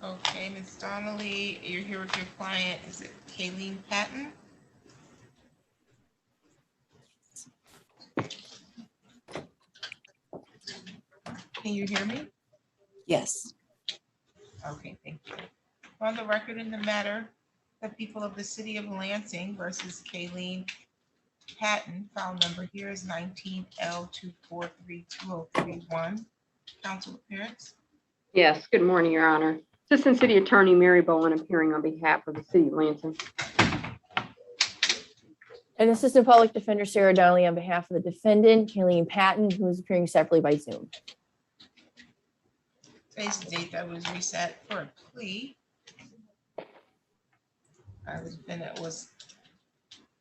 Okay, Ms. Donnelly, you're here with your client. Is it Kayleen Patton? Can you hear me? Yes. Okay, thank you. On the record in the matter, the people of the city of Lansing versus Kayleen Patton, file number here is 19L2432031. Council appearance. Yes, good morning, Your Honor. Assistant City Attorney Mary Bowen appearing on behalf of the City of Lansing. And Assistant Public Defender Sarah Donnelly on behalf of the defendant, Kayleen Patton, who is appearing separately by Zoom. Today's the date that was reset for a plea. The defendant was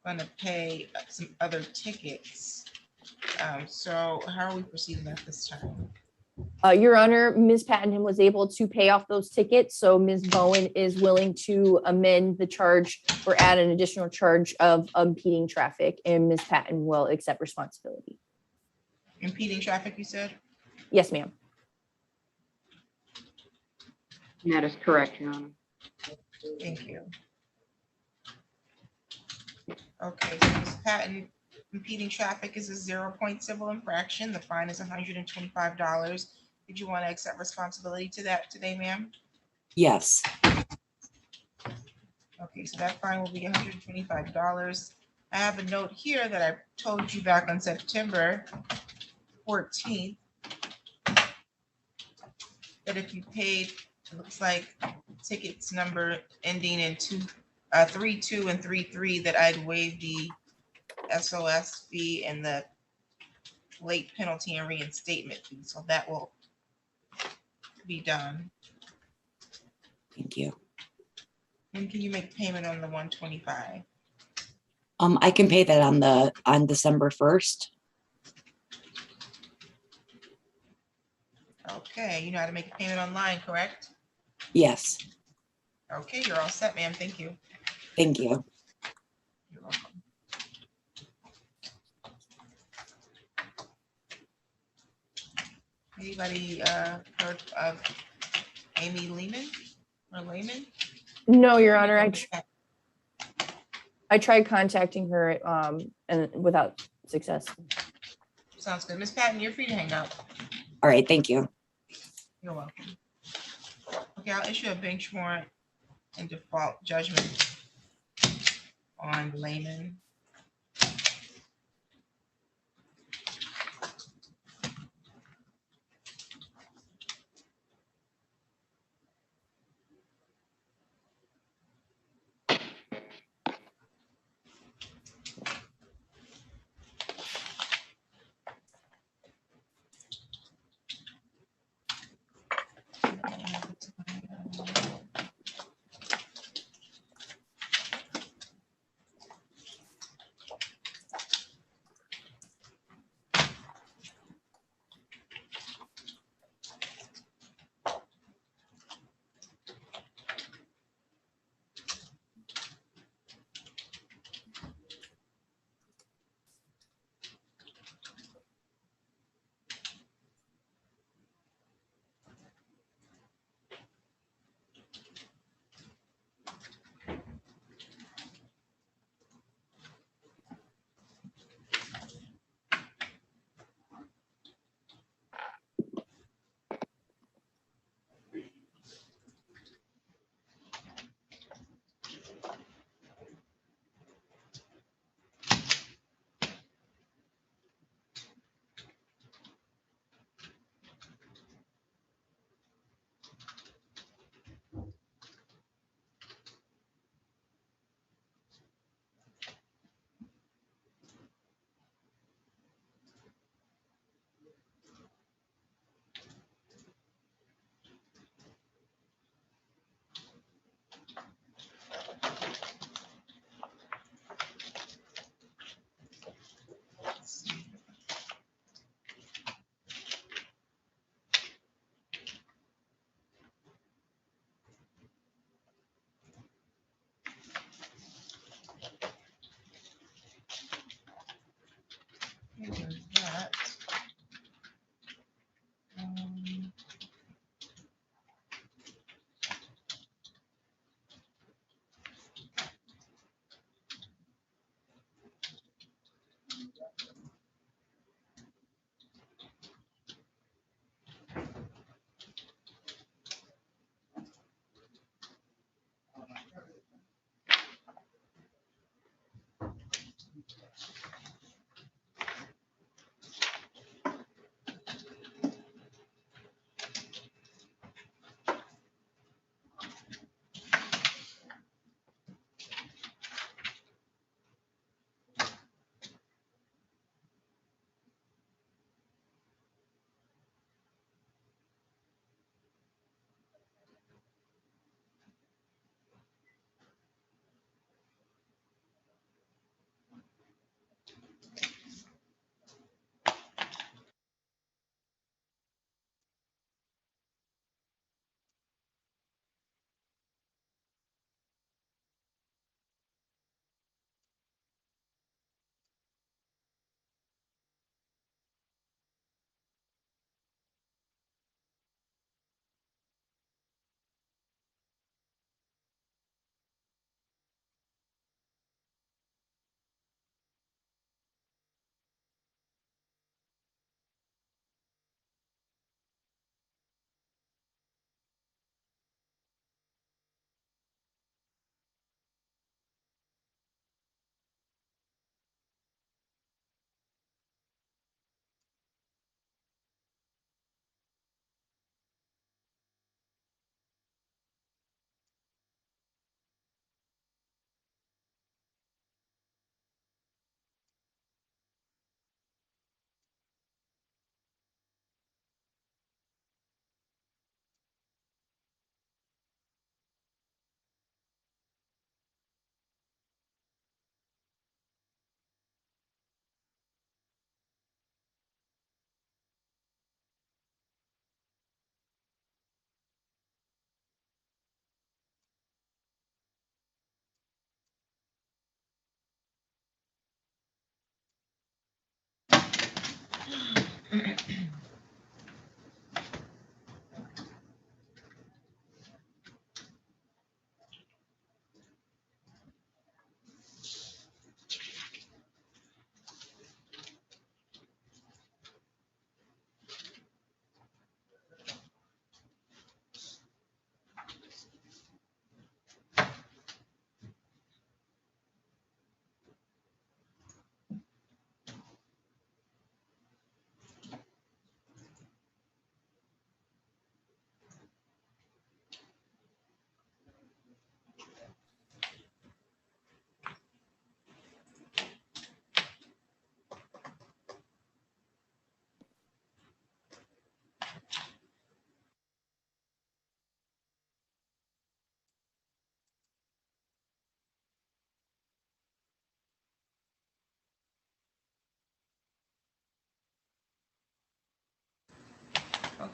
going to pay some other tickets. So how are we proceeding at this time? Your Honor, Ms. Patton was able to pay off those tickets, so Ms. Bowen is willing to amend the charge or add an additional charge of impeding traffic, and Ms. Patton will accept responsibility. Impeding traffic, you said? Yes, ma'am. That is correct, Your Honor. Thank you. Okay, so Ms. Patton, impeding traffic is a 0-point civil infraction. The fine is $125. Did you want to accept responsibility to that today, ma'am? Yes. Okay, so that fine will be $125. I have a note here that I told you back on September 14th that if you paid, it looks like tickets number ending in 32 and 33, that I'd waive the SOS fee and the late penalty and reinstatement fee. So that will be done. Thank you. And can you make payment on the 125? I can pay that on December 1st. Okay, you know how to make a payment online, correct? Yes. Okay, you're all set, ma'am. Thank you. Thank you. You're welcome. Anybody heard of Amy Lehman or Lehman? No, Your Honor, I tried contacting her and without success. Sounds good. Ms. Patton, you're free to hang up. All right. Thank you. You're welcome. Okay, I'll issue a bench warrant and default judgment on Lehman.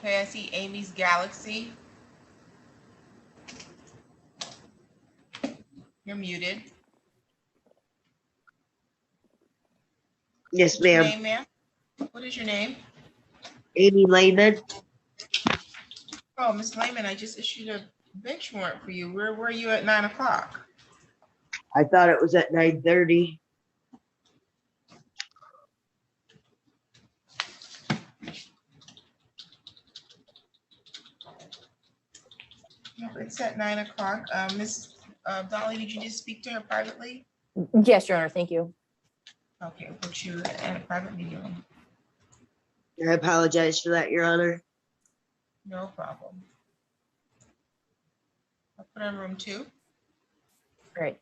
Okay, I see Amy's Galaxy. You're muted. Yes, What's your ma'am. name, ma'am? What is your name? Amy Lehman. Oh, Miss Lehman, I just issued a bench warrant for you. Where were you at 9 o'clock? I thought it was at 9:30. No, it's at 9 o'clock. Miss Dolly, did you just speak to her privately? Yes, Your Honor, thank you. Okay, I'll put you in a private meeting. I apologize for that, Your Honor. No problem. I'll put her in room 2. Great.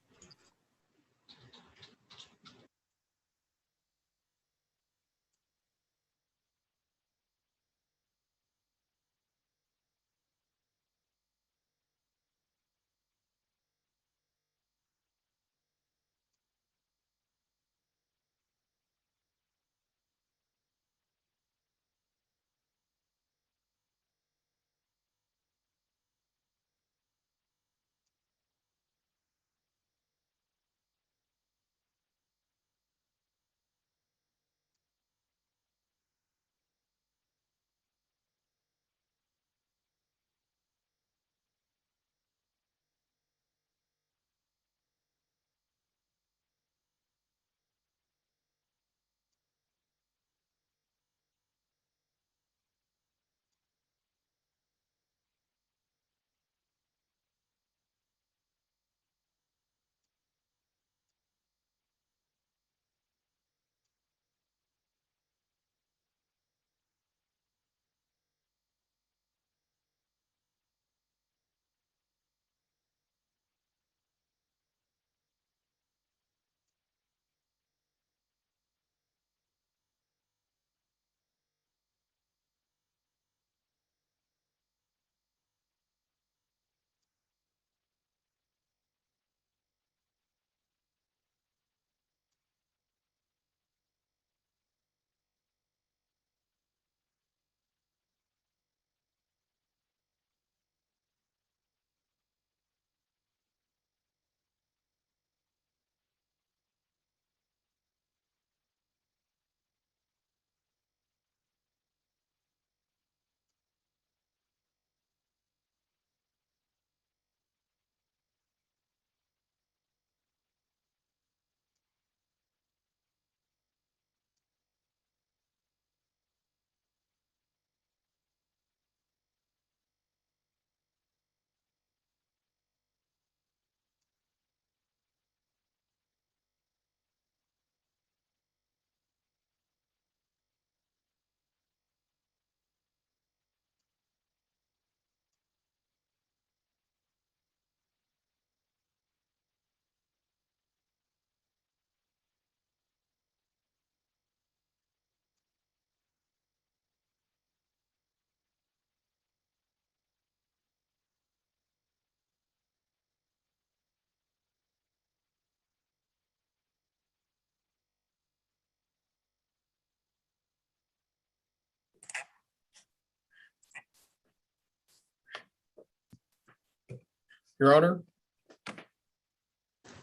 Your Honor,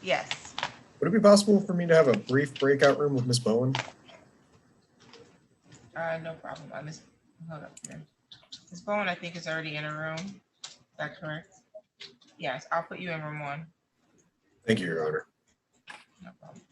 Yes. would it be possible for me to have a brief breakout room with Miss Bowen? No problem. Hold up here. Miss Bowen, I think, is already in a room. Is that correct? Yes, I'll put you in room 1. Thank you, Your Honor. No problem.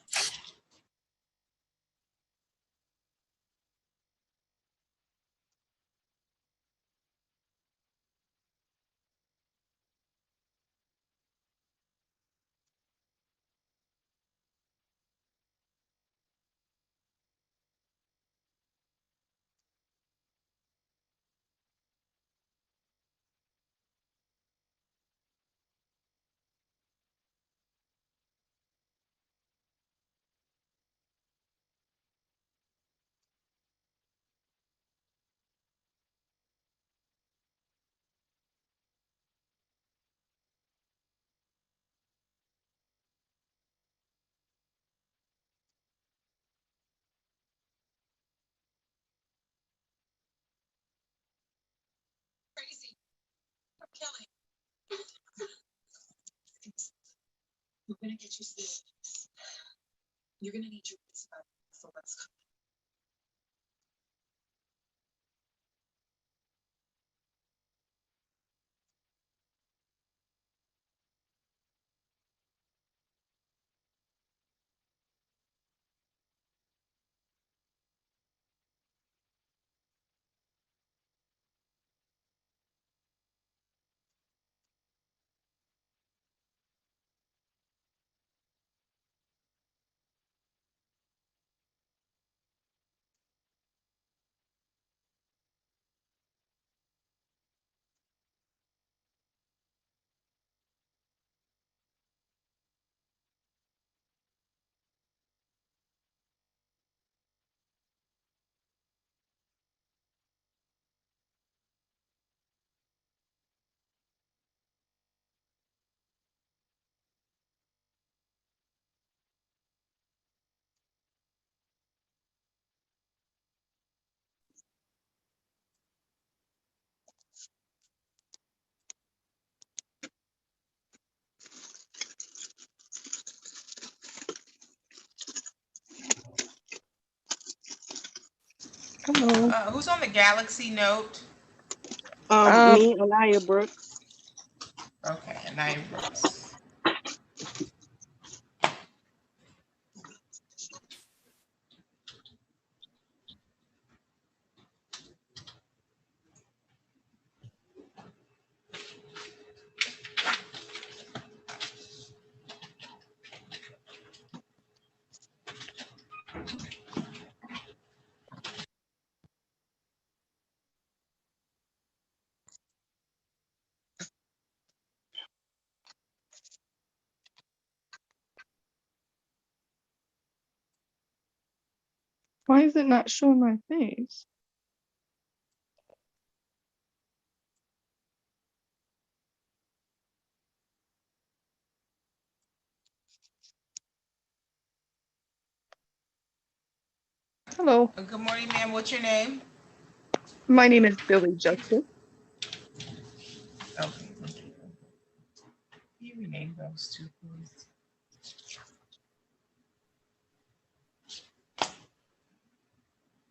gonna get you this. You're gonna need your wits about it, so let's. Hello. Who's on the Galaxy Note? Me, Anaya Brooks. Okay, and I Brooks. Why is it not showing my face? Hello, Good morning, ma'am. What's your name? my name is Billy Justice. Okay, thank you. Can you rename those two, please?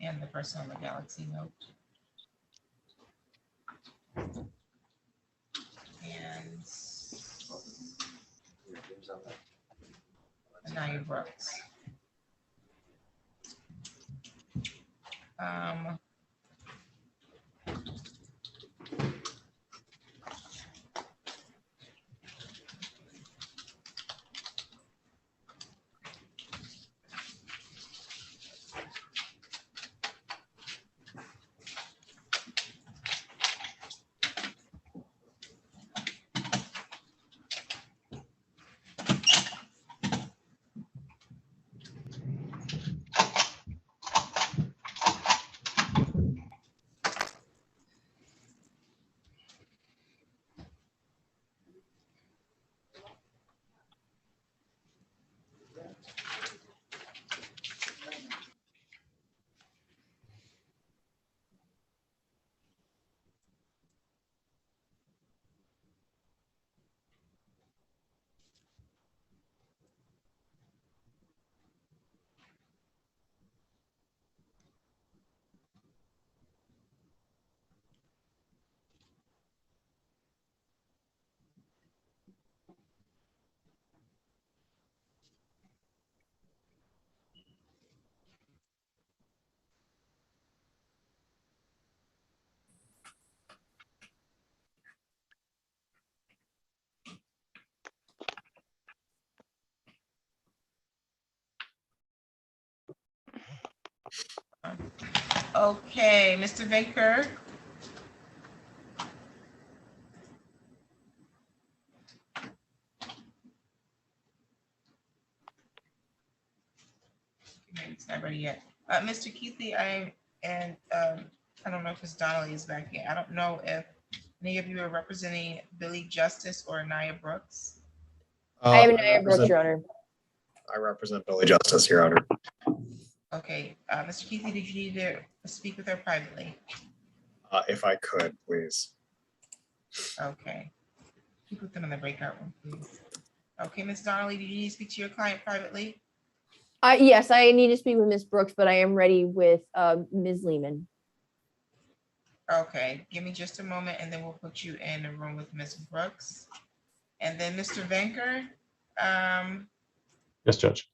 And the person on the Galaxy Note. And Anaya Brooks. Okay, Mr. Baker. Maybe it's not ready yet. Mr. Keithley, I don't know if Ms. Donnelly is back yet. I don't know if any of you are representing Billy Justice or Anaya Brooks. I have I Anaya Brooks, represent- Your Honor. I represent Billy Justice, Your Honor. Okay, Mr. Keithley, did you need to speak with her privately? If I could, please. Okay. Can you put them in the breakout room, please? Okay, Ms. Donnelly, do you need to speak to your client privately? Yes, I need to speak with Ms. Brooks, but I am ready with Ms. Lehman. Okay, give me just a moment and then we'll put you in a room with Ms. Brooks. And then Mr. Venker, Yes, Judge.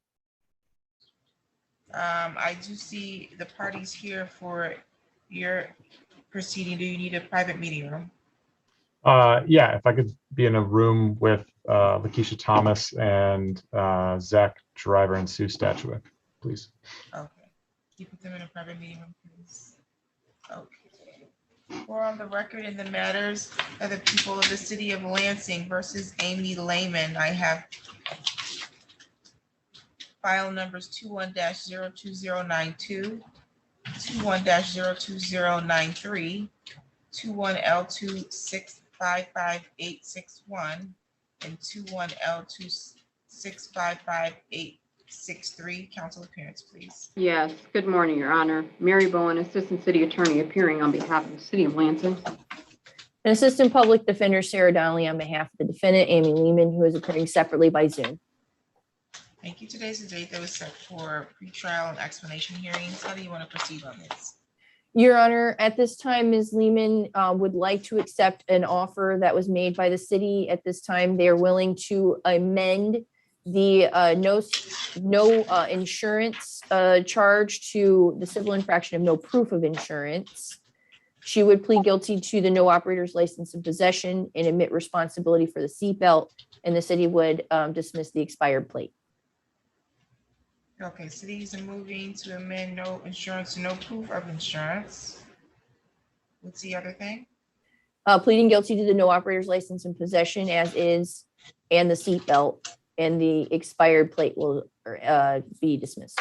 I do see the parties here for your proceeding. Do you need a private meeting room? Yeah, if I could be in a room with Lakeisha Thomas and Zach Driver and Sue Statuick, please. Okay, you put them in a private meeting room, please. Okay. For on the record in the matters of the people of the city of Lansing versus Amy Lehman, I have file numbers 21-02092, 21-02093, 21L2655861, and 21L2655863. Council appearance, please. Yes, good morning, Your Honor. Mary Bowen, Assistant City Attorney, appearing on behalf of the City of Lansing. And Assistant Public Defender Sarah Donnelly on behalf of the defendant, Amy Lehman, who is appearing separately by Zoom. Thank you. Today's the date that was set for pretrial and explanation hearings. How do you want to proceed on this? Your Honor, at this time, Ms. Lehman would like to accept an offer that was made by the city. At this time, they are willing to amend the no insurance charge to the civil infraction of no proof of insurance. She would plead guilty to the no operator's license in possession and admit responsibility for the seatbelt, and the city would dismiss the expired plate. Okay, cities are moving to amend no insurance to no proof of insurance. What's the other thing? Pleading guilty to the no operator's license in possession as is, and the seatbelt, and the expired plate will be dismissed.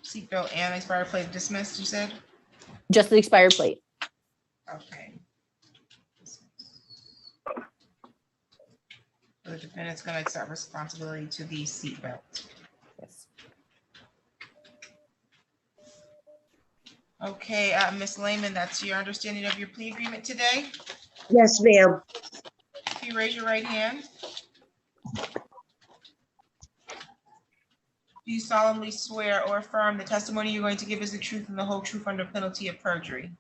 Seatbelt and expired plate dismissed, you said? Just the expired plate. Okay. The defendant's going to accept responsibility to the seatbelt. Yes. Okay, Ms. Lehman, that's your understanding of your plea agreement today? Yes, ma'am. If you raise your right hand. Do you solemnly swear or affirm the testimony you're going to give is the truth and the whole truth under penalty of perjury?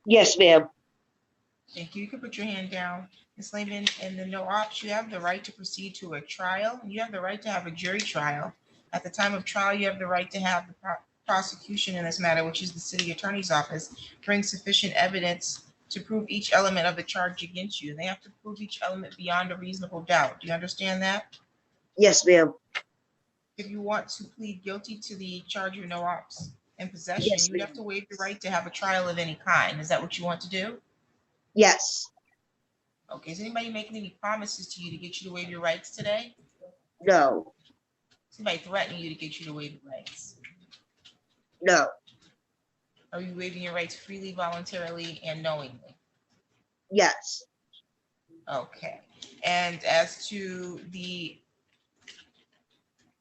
Yes, ma'am. Thank you. You can put your hand down. Ms. Lehman, in the no ops, you have the right to proceed to a trial. You have the right to have a jury trial. At the time of trial, you have the right to have the prosecution in this matter, which is the city attorney's office, bring sufficient evidence to prove each element of the charge against you. They have to prove each element beyond a reasonable doubt. Do you understand that? Yes, ma'am. If you want to plead guilty to the charge of no ops in possession, Yes, you would have to waive the right to have a trial of any kind. Is that what you want to do? Yes. Okay, is anybody making any promises to you to get you to waive your rights today? No. Is anybody threatening you to get you to waive your rights? No. Are you waiving your rights freely, voluntarily, and knowingly? Yes. Okay, and as to the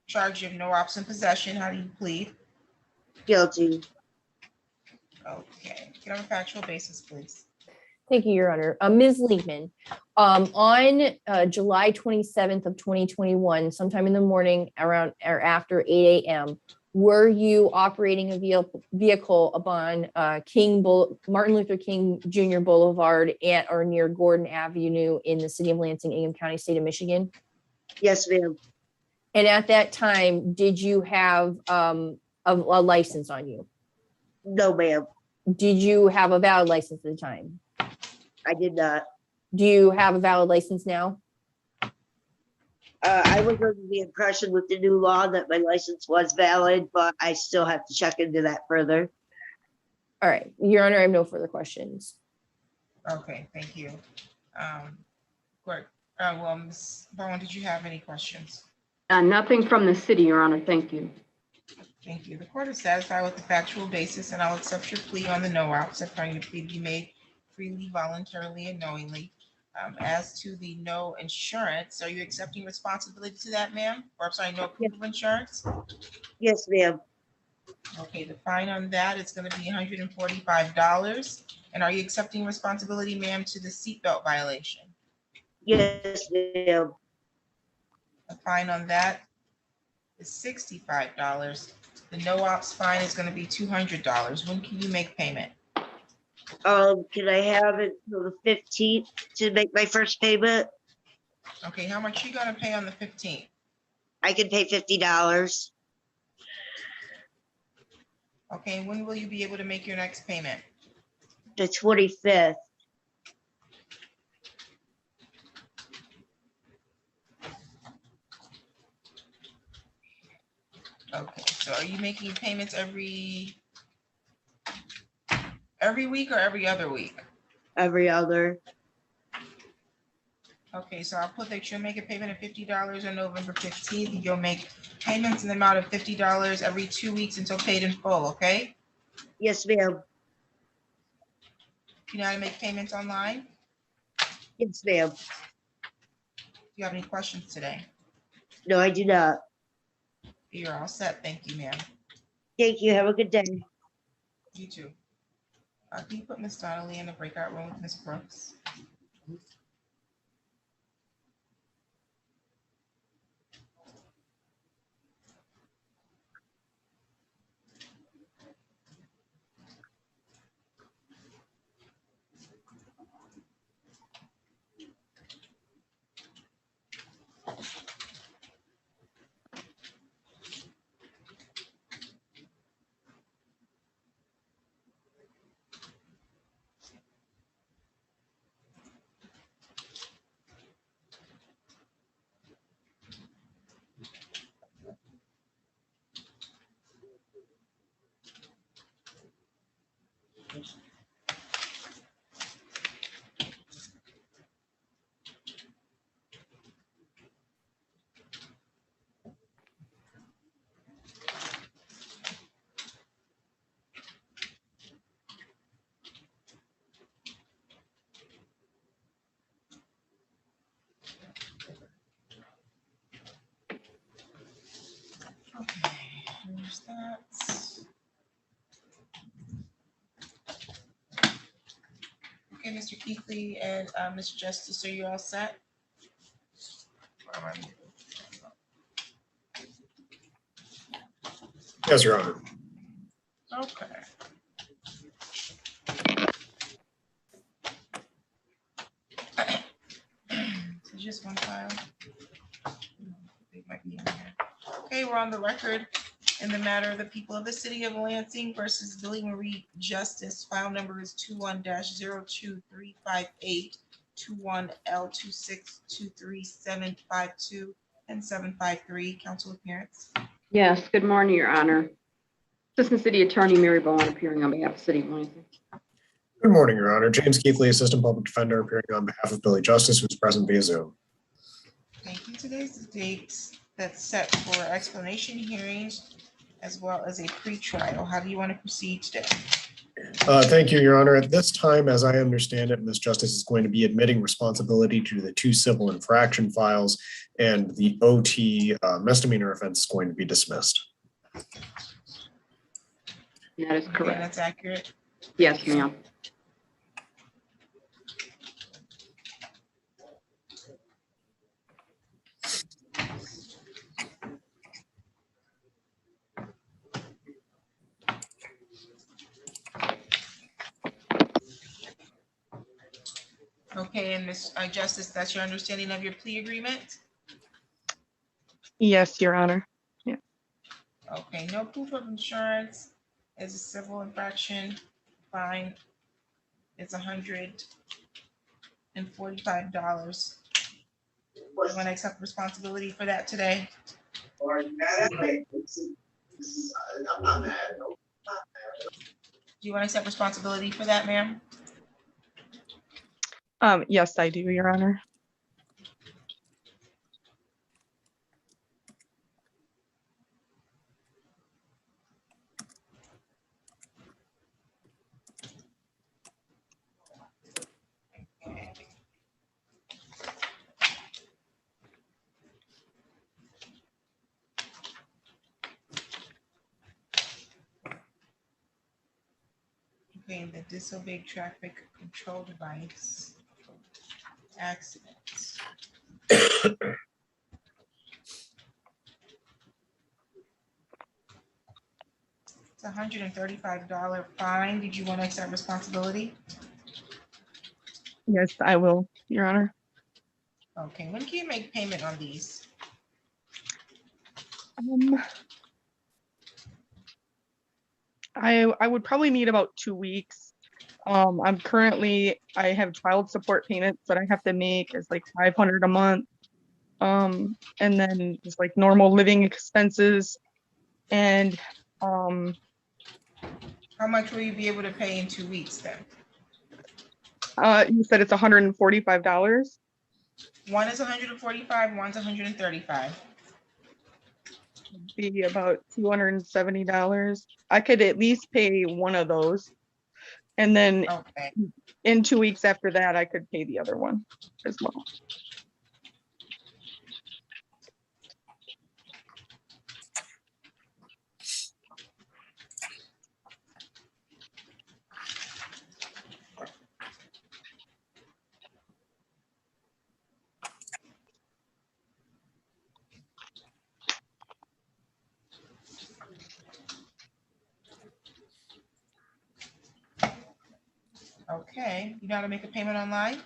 charge of no ops in possession, how do you plead? Guilty. Okay, get on a factual basis, please. Thank you, Your Honor. Ms. Lehman, on July 27th of 2021, sometime in the morning around or after 8 a.m., were you operating a vehicle upon Martin Luther King Jr. Boulevard at or near Gordon Avenue in the city of Lansing, Ingham County, state of Michigan? Yes, ma'am. And at that time, did you have a license on you? No, ma'am. Did you have a valid license at the time? I did not. Do you have a valid license now? I was under the impression with the new law that my license was valid, but I still have to check into that further. All right, Your Honor, I have no further questions. Okay, thank you. Great. Well, Ms. Bowen, did you have any questions? Nothing from the city, Your Honor. Thank you. Thank you. The court is satisfied with the factual basis, and I'll accept your plea on the no ops. I find your plea to be made freely, voluntarily, and knowingly. As to the no insurance, are you accepting responsibility to that, ma'am? Or I'm sorry, no proof of insurance? Yes, ma'am. Okay, the fine on that is gonna be $145. And are you accepting responsibility, ma'am, to the seatbelt violation? Yes, ma'am. The fine on that is $65. The no ops fine is gonna be $200. When can you make payment? Can I have it till the 15th to make my first payment? Okay, how much you gonna pay on the 15th? I can pay $50. Okay, when will you be able to make your next payment? The 25th. Okay, so are you making payments every week or every other week? Every other. Okay, so I'll put that you'll make a payment of $50 on November 15th. You'll make payments in the amount of $50 every 2 weeks until paid in full, okay? Yes, ma'am. You know how to make payments online? Yes, ma'am. Do you have any questions today? No, I do not. You're all set. Thank you, ma'am. Thank you. Have a good day. You too. Can you put Miss Donnelly in the breakout room with Miss Brooks? Okay, there's that. Okay, Mr. Keithley and Mr. Justice, are you all set? Or am Yes, Your Honor. I- Okay. So just one file. It might be in there. Okay, we're on the record in the matter of the people of the city of Lansing versus Billy Marie Justice. File number is 21-02358, 21L2623752 and 753. Council appearance. Yes, good morning, Your Honor. Assistant City Attorney Mary Bowen appearing on behalf of the City of Lansing. Good morning, Your Honor. James Keithley, Assistant Public Defender, appearing on behalf of Billy Justice, who's present via Zoom. Thank you. Today's the date that's set for explanation hearings as well as a pretrial. How do you want to proceed today? Thank you, Your Honor. At this time, as I understand it, Ms. Justice is going to be admitting responsibility to the 2 civil infraction files, and the OT misdemeanor offense is going to be dismissed. That is Okay, correct. that's accurate. Yes, ma'am. Okay, and Ms. Justice, that's your understanding of your plea agreement? Yes, Your Honor. Okay, no proof of insurance is a civil infraction. Fine. It's $145. You want to accept responsibility for that today? Do you want to accept responsibility for that, ma'am? Yes, I do, Your Honor. Okay, the disobey traffic control device accident. It's a $135 fine. Did you want to accept responsibility? Yes, I will, Your Honor. Okay, when can you make payment on these? I would probably need about 2 weeks. I have child support payments that I have to make as like 500 a month. And then just like normal living expenses. And How much will you be able to pay in 2 weeks then? you said it's $145. One is 145, one's 135. Be about $270. I could at least pay one of those. And then Okay, in 2 weeks after that, I could pay the other one as well. okay. You know how to make a payment online?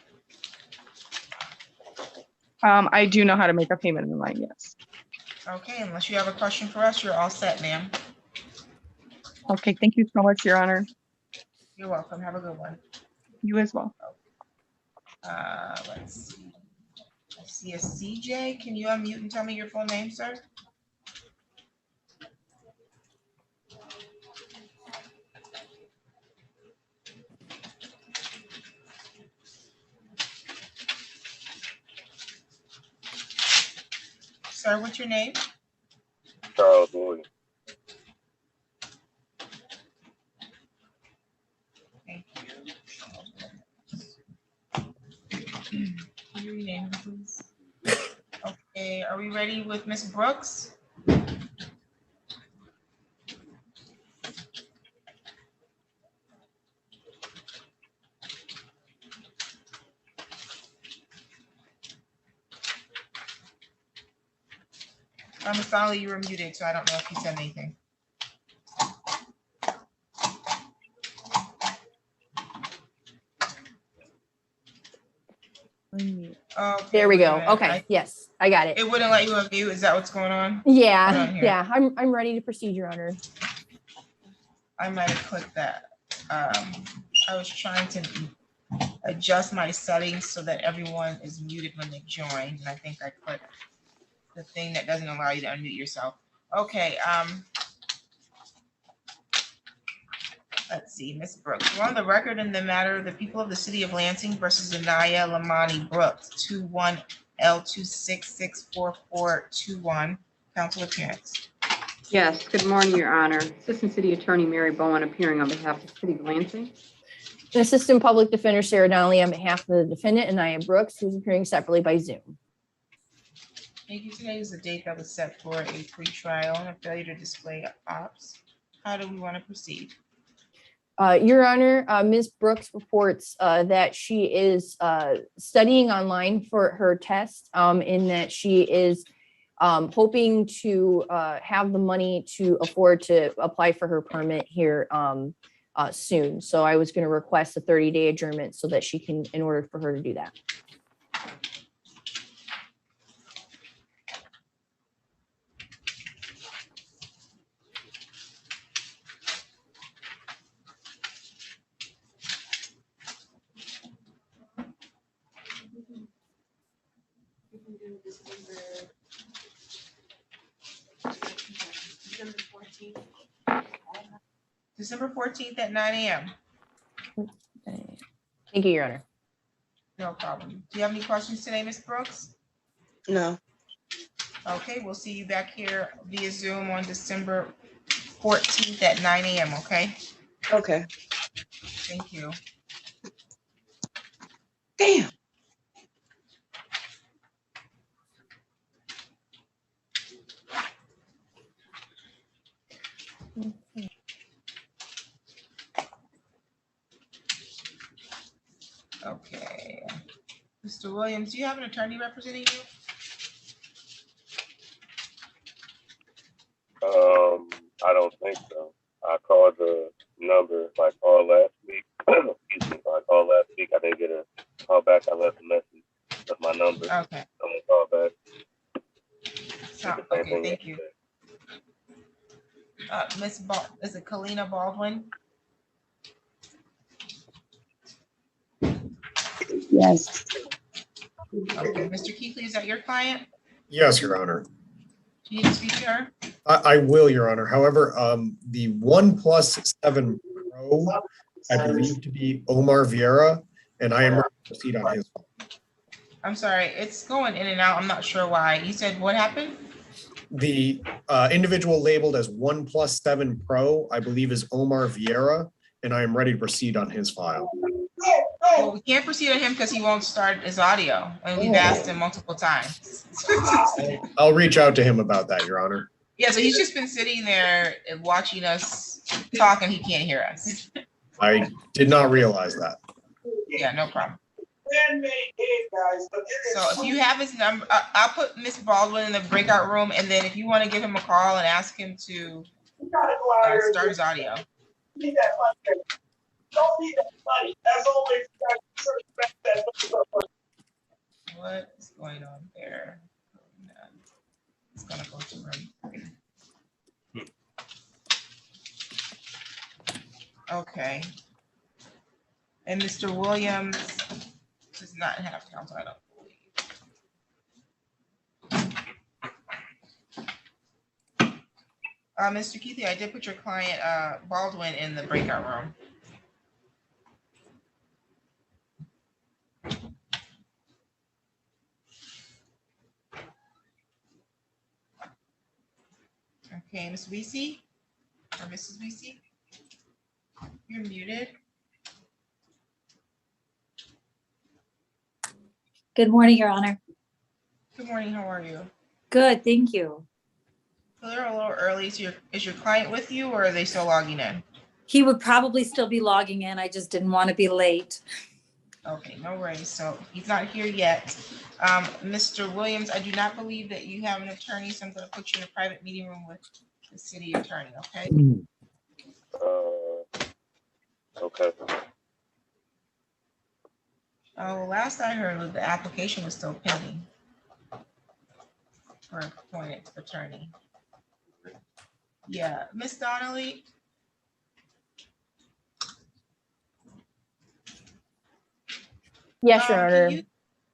I do know how to make a payment online, yes. Okay, unless you have a question for us, you're all set, ma'am. Okay, thank you so much, Your Honor. You're welcome. Have a good one. You as well. Let's see. I see a CJ. Can you unmute and tell me your full name, sir? Sir, what's your name? Charles Williams. Thank you. Can you rename, please? Okay, are we ready with Miss Brooks? Miss Donnelly, you were muted, so I don't know if you said anything. Okay, There we wait a go. minute. Okay, yes, I got it. It wouldn't let you unmute. Is that what's going on? Hold Yeah, on here. yeah, I'm ready to proceed, Your Honor. I might have clicked that. I was trying to adjust my settings so that everyone is muted when they join, and I think I clicked the thing that doesn't allow you to unmute yourself. Okay, let's see, Ms. Brooks. We're on the record in the matter of the people of the city of Lansing versus Anaya Lamani Brooks, 21L26644421. Council appearance. Yes, good morning, Your Honor. Assistant City Attorney Mary Bowen appearing on behalf of the City of Lansing. Assistant Public Defender Sarah Donnelly on behalf of the defendant, Anaya Brooks, who's appearing separately by Zoom. Thank you. Today is the date that was set for a pretrial and a failure to display ops. How do we want to proceed? Your Honor, Ms. Brooks reports that she is studying online for her test, in that she is hoping to have the money to afford to apply for her permit here soon. So I was going to request a 30-day adjournment so that she can, in order for her to do that. December 14th at 9 a.m. Thank you, Your Honor. No problem. Do you have any questions today, Ms. Brooks? No. Okay, we'll see you back here via Zoom on December 14th at 9 a.m., okay? Okay. Thank you. Damn. Mr. Williams, do you have an attorney representing you? I don't think so. I called the number, I called last week. Excuse me, I called last week. I didn't get a call back. I left a message with my number. Okay. I'm gonna call back. So, okay, thank you. Is it Kalina Baldwin? Yes. Okay, Mr. Keithley, is that your client? Yes, Your Honor. Do you need to speak to her? I will, Your Honor. However, the 1+7 Pro, I believe to be Omar Vieira, and I am ready to proceed on his. I'm sorry, it's going in and out. I'm not sure why. You said what happened? The individual labeled as 1+7 Pro, I believe is Omar Vieira, and I am ready to proceed on his file. Well, we can't proceed on him because he won't start his audio, and we've asked him multiple times. I'll reach out to him about that, Your Honor. Yeah, so he's just been sitting there and watching us talk, and he can't hear us. I did not realize that. Yeah, no problem. So if you have his number, I'll put Miss Baldwin in the breakout room, and then if you want to give him a call and ask him to start his audio. What is going on there? It's gonna go to room 3. Okay. And Mr. Williams does not have counsel, I don't believe. Mr. Keithley, I did put your client Baldwin in the breakout room. Okay, Ms. Weesey or Mrs. Weesey, you're muted. Good morning, Your Honor. Good morning, how are you? Good, thank you. So they're a little early, so is your client with you or are they still logging in? He would probably still be logging in. I just didn't want to be late. Okay, no worries. So he's not here yet. Mr. Williams, I do not believe that you have an attorney, so I'm going to put you in a private meeting room with the city attorney, okay? Okay. Oh, last I heard, the application was still pending for appointed attorney. Yeah, Miss Donnelly. Yes, Your Honor.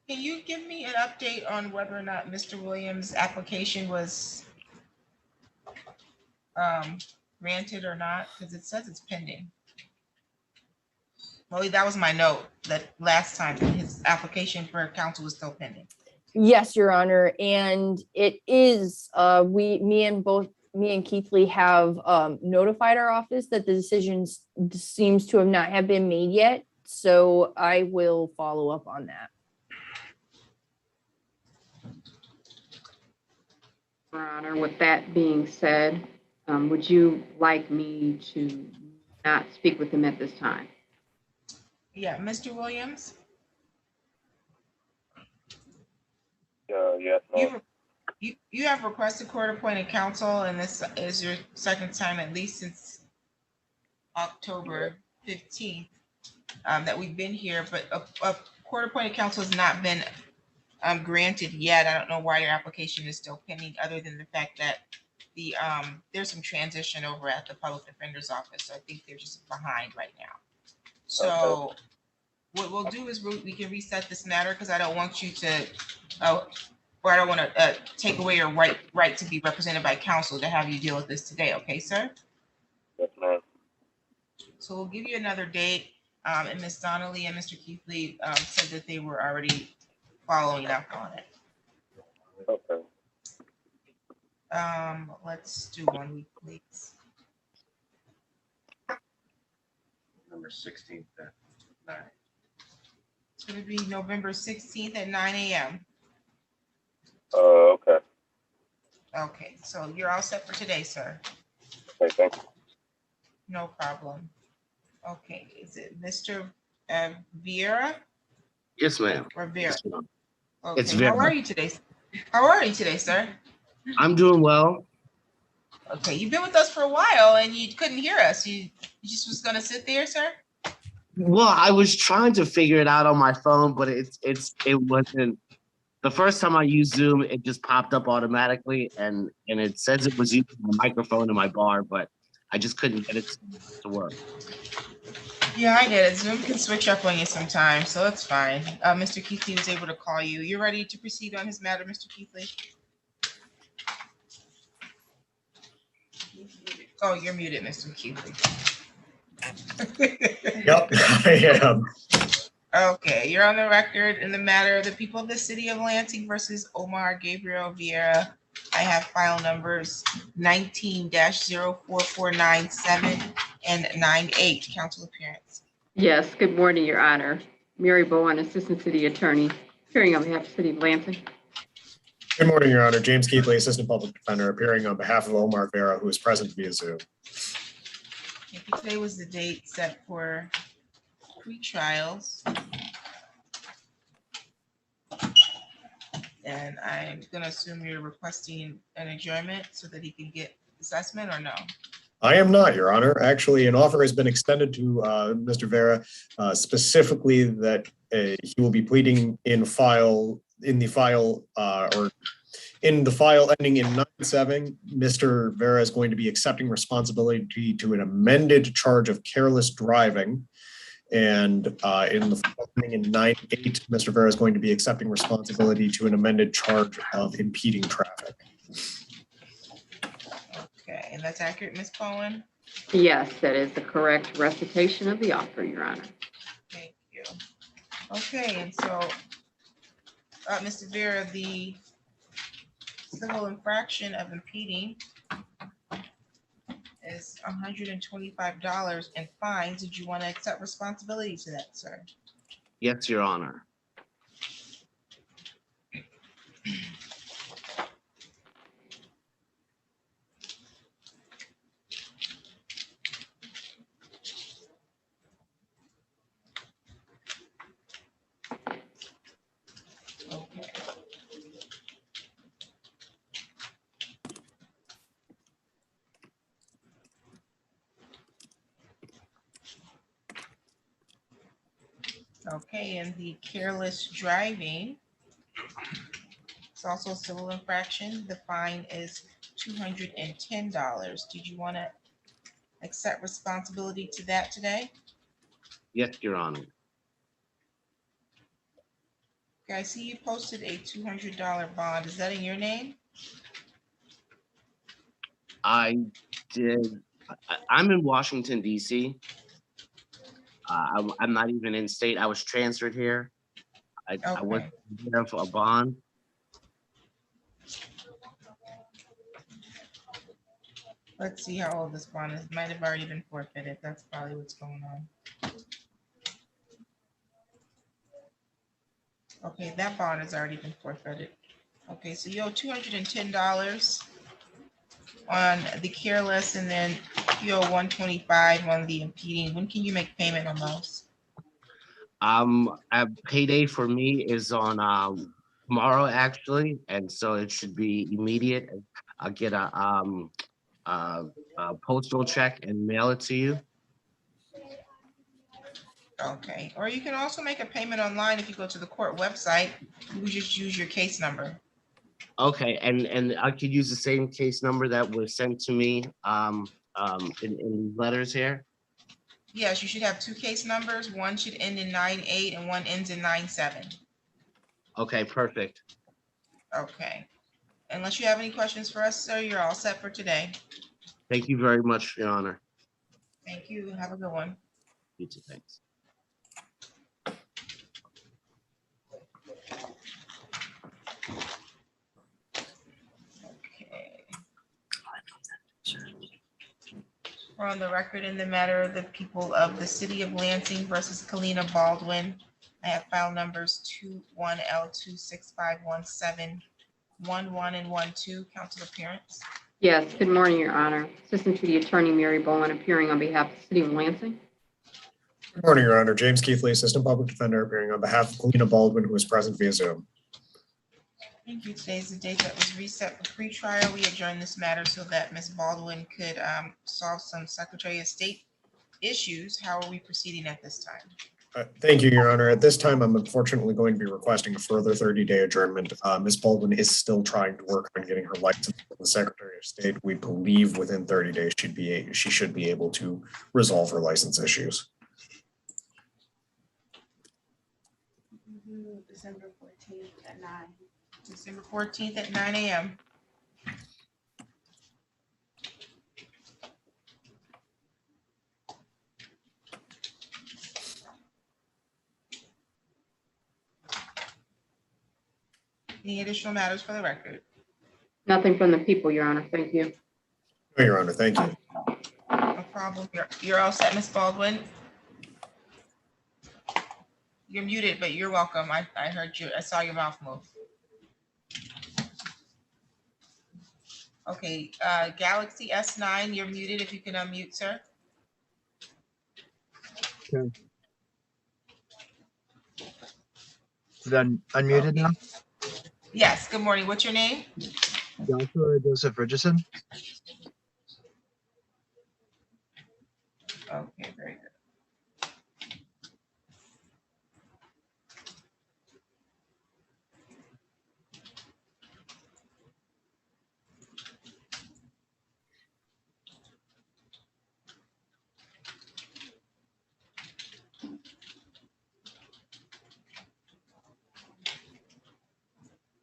Can you give me an update on whether or not Mr. Williams' application was granted or not? Because it says it's pending. Well, that was my note that last time his application for counsel was still pending. Yes, Your Honor, and it is, me and Keithley have notified our office that the decision seems to have not have been made yet. So I will follow up on that. Your Honor, with that being said, would you like me to not speak with him at this time? Yeah, Mr. Williams, Yes, ma'am. you have requested court-appointed counsel, and this is your second time, at least since October 15th, that we've been here, but a court-appointed counsel has not been granted yet. I don't know why your application is still pending, other than the fact that there's some transition over at the public defender's office. So I think they're just behind right now. So what we'll do is we can reset this matter, because I don't want you to, or I don't want to take away your right to be represented by counsel to have you deal with this today. Okay, sir? Yes, ma'am. So we'll give you another date. And Ms. Donnelly and Mr. Keithley said that they were already following up on it. Okay. Let's do 1 week, please. November 16th then. All right. It's going to be November 16th at 9 a.m. Okay. Okay, so you're all set for today, sir. Okay, thank you. No problem. Okay, is it Mr. Vieira? Yes, ma'am. Rivera. Yes, ma'am. Okay, It's how Vera. are you today? How are you today, sir? I'm doing well. Okay, you've been with us for a while and you couldn't hear us. You just was gonna sit there, sir? Well, I was trying to figure it out on my phone, but it wasn't. The first time I used Zoom, it just popped up automatically, and it says it was using my microphone in my bar, but I just couldn't get it to work. Yeah, I get it. Zoom can switch up on you sometimes, so it's fine. Mr. Keithley was able to call you. You're ready to proceed on his matter, Mr. Keithley? Oh, you're muted, Mr. Keithley. Yep, I am. Okay, you're on the record in the matter of the people of the city of Lansing versus Omar Gabriel Vieira. I have file numbers 19-04497 and 98. Council appearance. Yes, good morning, Your Honor. Mary Bowen, Assistant City Attorney, appearing on behalf of the City of Lansing. Good morning, Your Honor. James Keithley, Assistant Public Defender, appearing on behalf of Omar Vera, who is present via Zoom. Today was the date set for pre-trials. And I'm gonna assume you're requesting an adjournment so that he can get assessment or no? I am not, Your Honor. Actually, an offer has been extended to Mr. Vera, specifically that he will be pleading in the file ending in 9-7. Mr. Vera is going to be accepting responsibility to an amended charge of careless driving. And in the file ending in 9-8, Mr. Vera is going to be accepting responsibility to an amended charge of impeding traffic. Okay, and that's accurate, Ms. Bowen? Yes, that is the correct recitation of the offer, Your Honor. Thank you. Okay, and so, Mr. Vera, the civil infraction of impeding is $125 in fines. Did you want to accept responsibility to that, sir? Yes, Your Honor. Okay. Okay, and the careless driving, it's also a civil infraction. The fine is $210. Did you want to accept responsibility to that today? Yes, Your Honor. Okay, I see you posted a $200 bond. Is that in your name? I did. I'm in Washington, D.C. I'm not even in state. I was transferred here. I wasn't there for a bond. Let's see how old this bond is. It might have already been forfeited. That's probably what's going on. Okay, that bond has already been forfeited. Okay, so you owe $210 on the careless, and then you owe $125 on the impeding. When can you make payment on those? A payday for me is on tomorrow, actually, and so it should be immediate. I'll get a postal check and mail it to you. Okay, or you can also make a payment online if you go to the court website. You just use your case number. Okay, and I could use the same case number that was sent to me in letters here. Yes, you should have two case numbers. One should end in 9-8 and one ends in 9-7. Okay, perfect. Okay. Unless you have any questions for us, sir, you're all set for today. Thank you very much, Your Honor. Thank you. Have a good one. You too, thanks. Okay. We're on the record in the matter of the people of the city of Lansing versus Kalina Baldwin. I have file numbers 21L26517, 11 and 12. Council appearance. Yes, good morning, Your Honor. Assistant City Attorney Mary Bowen, appearing on behalf of the City of Lansing. Good morning, Your Honor. James Keithley, Assistant Public Defender, appearing on behalf of Kalina Baldwin, who is present via Zoom. Thank you. Today is the date that was reset for pretrial. We adjourned this matter so that Ms. Baldwin could solve some Secretary of State issues. How are we proceeding at this time? Thank you, Your Honor. At this time, I'm unfortunately going to be requesting a further 30-day adjournment. Ms. Baldwin is still trying to work on getting her license from the Secretary of State. We believe within 30 days she should be able to resolve her license issues. December 14th at 9. December 14th at 9 a.m. Any additional matters for the record? Nothing from the people, Your Honor. Thank you. No, Your Honor, thank you. No problem. You're all set, Ms. Baldwin. You're muted, but you're welcome. I heard you. I saw your mouth move. Okay, Galaxy S9, you're muted if you can unmute, sir. Okay. Is that unmuted now? Yes, good morning. What's your name? Joshua Joseph Richardson. Okay, very good.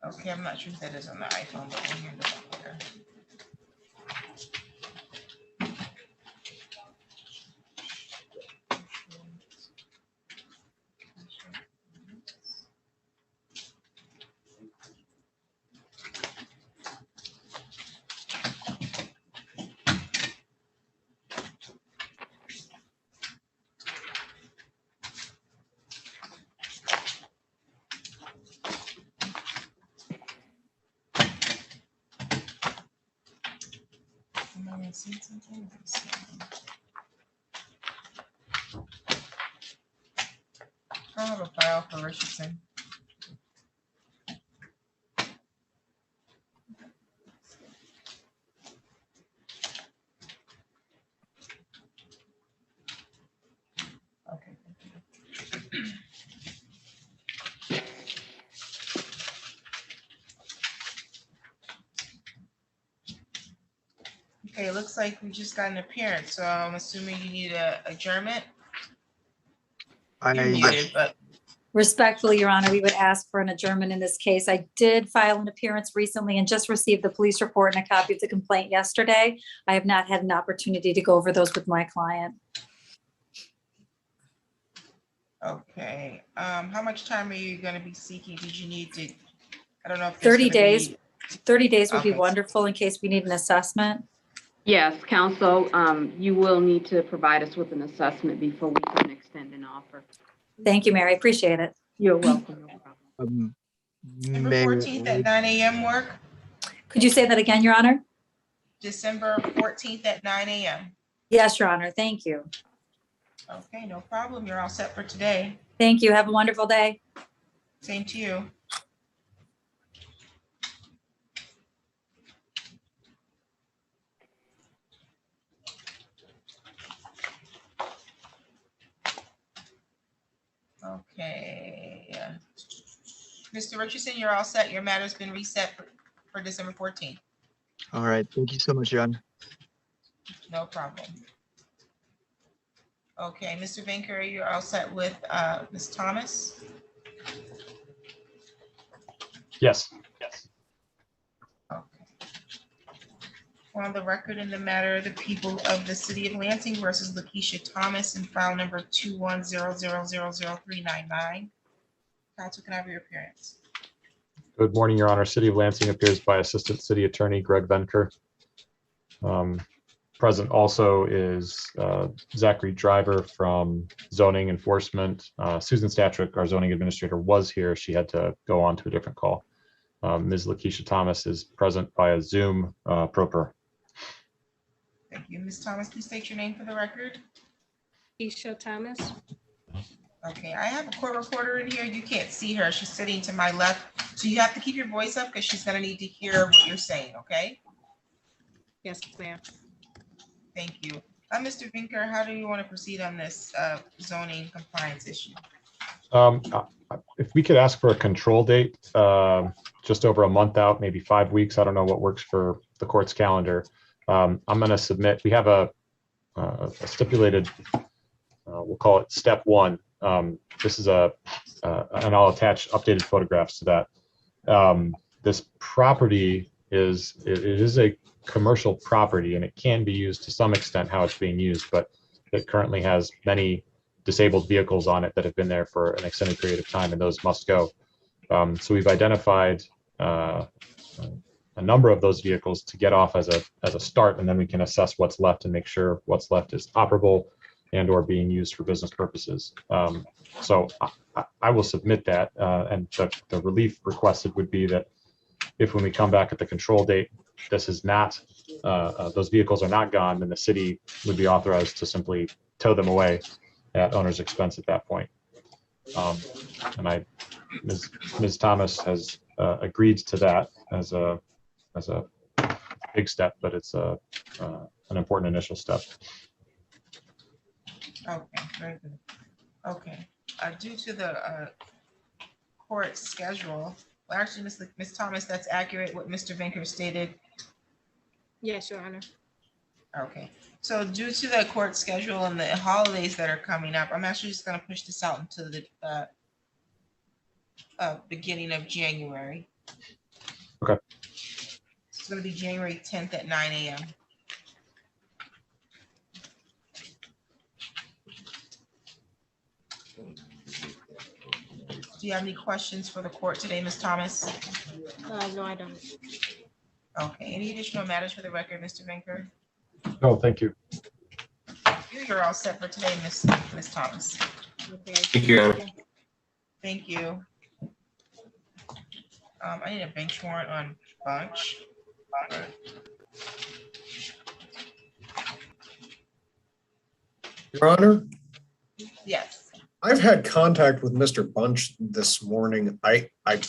Okay, I'm not sure if that is on the iPhone, but we'll handle that later. I have a file for Richardson. Okay. Okay, it looks like we just got an appearance, so I'm assuming you need a adjournment. You're muted, but Respectfully, Your Honor, we would ask for an adjournment in this case. I did file an appearance recently and just received the police report and a copy of the complaint yesterday. I have not had an opportunity to go over those with my client. okay. How much time are you going to be seeking? Did you need to? I don't know if there's 30 gonna days. be- 30 days would be Okay. wonderful in case we need an assessment. Yes, counsel, you will need to provide us with an assessment before we can extend an offer. Thank you, Mary. Appreciate it. You're welcome. No problem. December Mayor, 14th at 9 a.m. work? Could you say that again, Your Honor? December 14th at 9 a.m. Yes, Your Honor. Thank you. Okay, no problem. You're all set for today. Thank you. Have a wonderful day. Same to you. Okay. Mr. Richardson, you're all set. Your matter's been reset for December 14th. all right. Thank you so much, Your Honor. No problem. Okay, Mr. Van Curry, you're all set with Ms. Thomas? Yes. Okay. On the record in the matter, the people of the city of Lansing versus Lakeisha Thomas in file number 210000399. Counsel, can I have your appearance? Good morning, Your Honor. City of Lansing appears by Assistant City Attorney Greg Venker. Present also is Zachary Driver from Zoning Enforcement. Susan Statrick, our zoning administrator, was here. She had to go on to a different call. Ms. Lakeisha Thomas is present via Zoom proper. Thank you. Ms. Thomas, please state your name for the record. Keisha Thomas. Okay, I have a court reporter in here. You can't see her. She's sitting to my left. So you have to keep your voice up because she's gonna need to hear what you're saying, okay? Yes, ma'am. Thank you. Mr. Vinker, how do you want to proceed on this zoning compliance issue? If we could ask for a control date, just over a month out, maybe 5 weeks. I don't know what works for the court's calendar. I'm going to submit. We have a stipulated. We'll call it step one. This is and I'll attach updated photographs to that. This property it is a commercial property, and it can be used to some extent how it's being used, but it currently has many disabled vehicles on it that have been there for an extended period of time, and those must go. So we've identified a number of those vehicles to get off as a start, and then we can assess what's left and make sure what's left is operable and or being used for business purposes. So I will submit that, and the relief requested would be that if when we come back at the control date, this is not, those vehicles are not gone, then the city would be authorized to simply tow them away at owner's expense at that point. And Ms. Thomas has agreed to that as a big step, but it's an important initial step. Okay, very good. Okay, due to the court schedule, well, actually, Ms. Thomas, that's accurate what Mr. Vinker stated. Yes, Your Honor. Okay, so due to the court schedule and the holidays that are coming up, I'm actually just going to push this out into the beginning of January. Okay. It's going to be January 10th at 9 a.m. Do you have any questions for the court today, Ms. Thomas? No, I don't. Okay, any additional matters for the record, Mr. Vinker? No, thank you. You're all set for today, Ms. Thomas. Okay. Thank you, Your Honor. Thank you. I need a bench warrant on Bunch. Your Honor, Yes. I've had contact with Mr. Bunch this morning. I have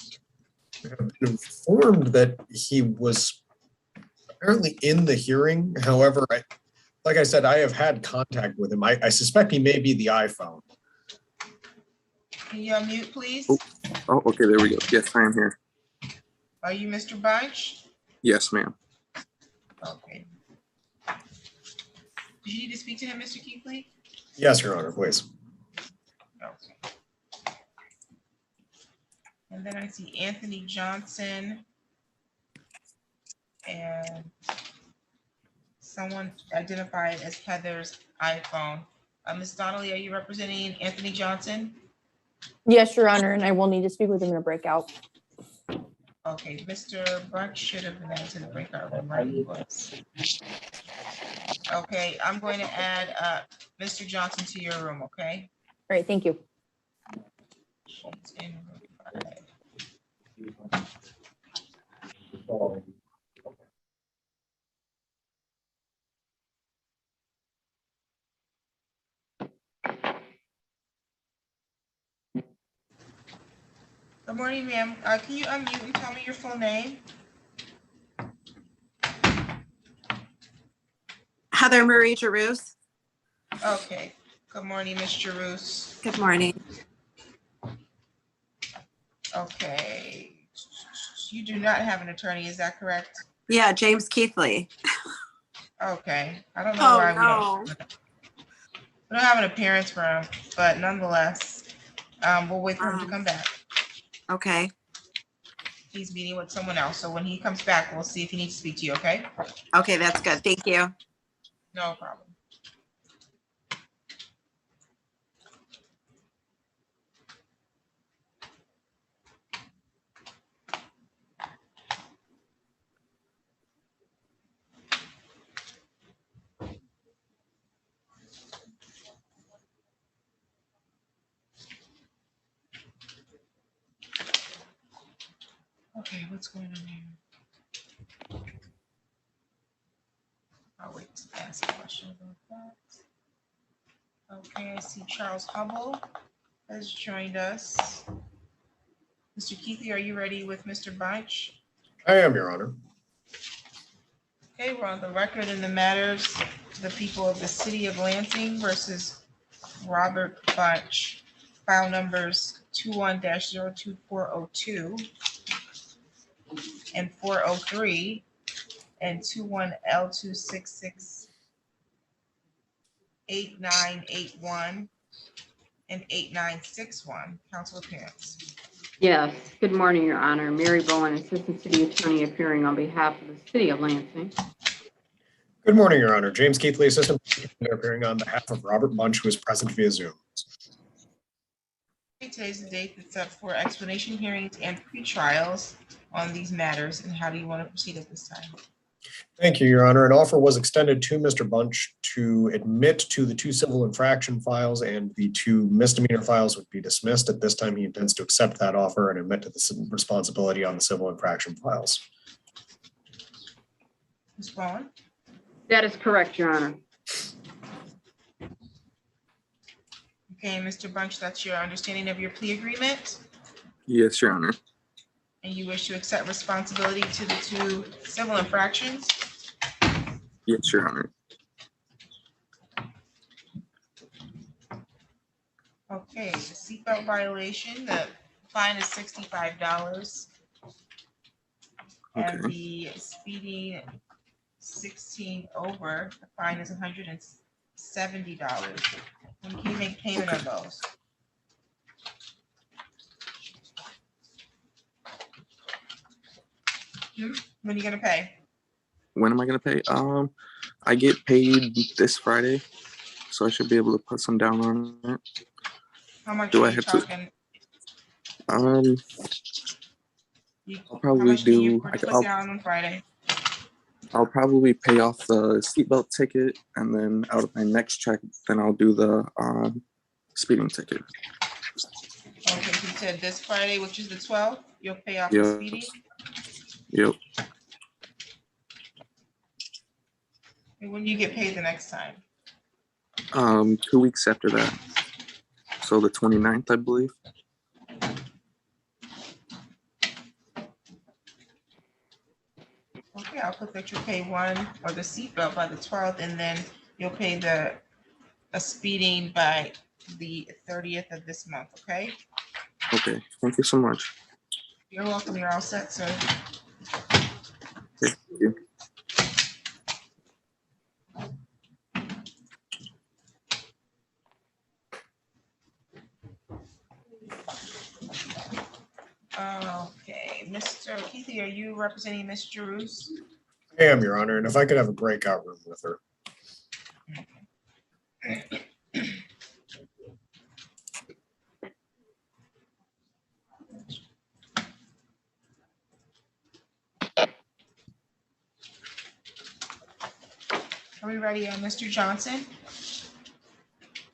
been informed that he was apparently in the hearing. However, like I said, I have had contact with him. I suspect he may be the iPhone. Can you unmute, please? Oh, okay, there we go. Yes, I am here. Are you Mr. Bunch? Yes, ma'am. Okay. Do you need to speak to him, Mr. Keithley? Yes, Your Honor, please. Okay. And then I see Anthony Johnson and someone identified as Heather's iPhone. Ms. Donnelly, are you representing Anthony Johnson? Yes, Your Honor, and I will need to speak with him in a breakout. Okay, Mr. Bunch should have been added to the breakout room, right? He was. Okay, I'm going to add Mr. Johnson to your room, okay? All right, thank you. She's in room 5. Good morning, ma'am. Can you unmute and tell me your full name? Heather Marie Giroux. Okay. Good morning, Ms. Giroux. Good morning. Okay. You do not have an attorney, is that correct? Yeah, James Keithley. Okay. I don't know why no. we don't have an appearance for him, but nonetheless, we'll wait for him to come back. Okay. He's meeting with someone else, so when he comes back, we'll see if he needs to speak to you, okay? Okay, that's good. Thank you. No problem. Okay, what's going on here? I'll wait to ask a question about Okay, I see Charles Hubble has joined us. Mr. Keithley, are you ready with Mr. Bunch? I am, Your Honor. Okay, we're on the record in the matters, the people of the city of Lansing versus Robert Bunch, file numbers 21-02402 and 403 and 21L2668981 and 8961. Council appearance. Yes, good morning, Your Honor. Mary Bowen, Assistant City Attorney, appearing on behalf of the City of Lansing. Good morning, Your Honor. James Keithley, Assistant appearing on behalf of Robert Bunch, who is present via Zoom. Today's the date that's up for explanation hearings and pre-trials on these matters, and how do you want to proceed at this time? Thank you, Your Honor. An offer was extended to Mr. Bunch to admit to the 2 civil infraction files, and the 2 misdemeanor files would be dismissed. At this time, he intends to accept that offer and admit to the responsibility on the civil infraction files. Ms. Bowen? That is correct, Your Honor. Okay, Mr. Bunch, that's your understanding of your plea agreement, Yes, Your Honor. and you wish to accept responsibility to the 2 civil infractions? Yes, Your Honor. Okay, the seatbelt violation, the fine is $65. And Okay. the speeding 16 over, the fine is $170. When can you make payment of those? When are you gonna pay? When am I gonna pay? I get paid this Friday, so I should be able to put some down on it. How much Do are I you have to? talking? I'll How probably much can you do. put down on Friday? I'll probably pay off the seatbelt ticket, and then out of my next check, then I'll do the speeding ticket. Okay, so you said this Friday, which is the 12th, you'll pay off the Yep. speeding? Yep. And when do you get paid the next time? 2 weeks after that. So the 29th, I believe. Okay, I'll put that you pay one or the seatbelt by the 12th, and then you'll pay a speeding by the 30th of this month, okay? Okay. Thank you so much. You're welcome, you're all set, sir. Thank you. Okay, Mr. Keithley, are you representing Ms. Jerus? I am, Your Honor, and if I could have a breakout room with her. Are we ready, Mr. Johnson?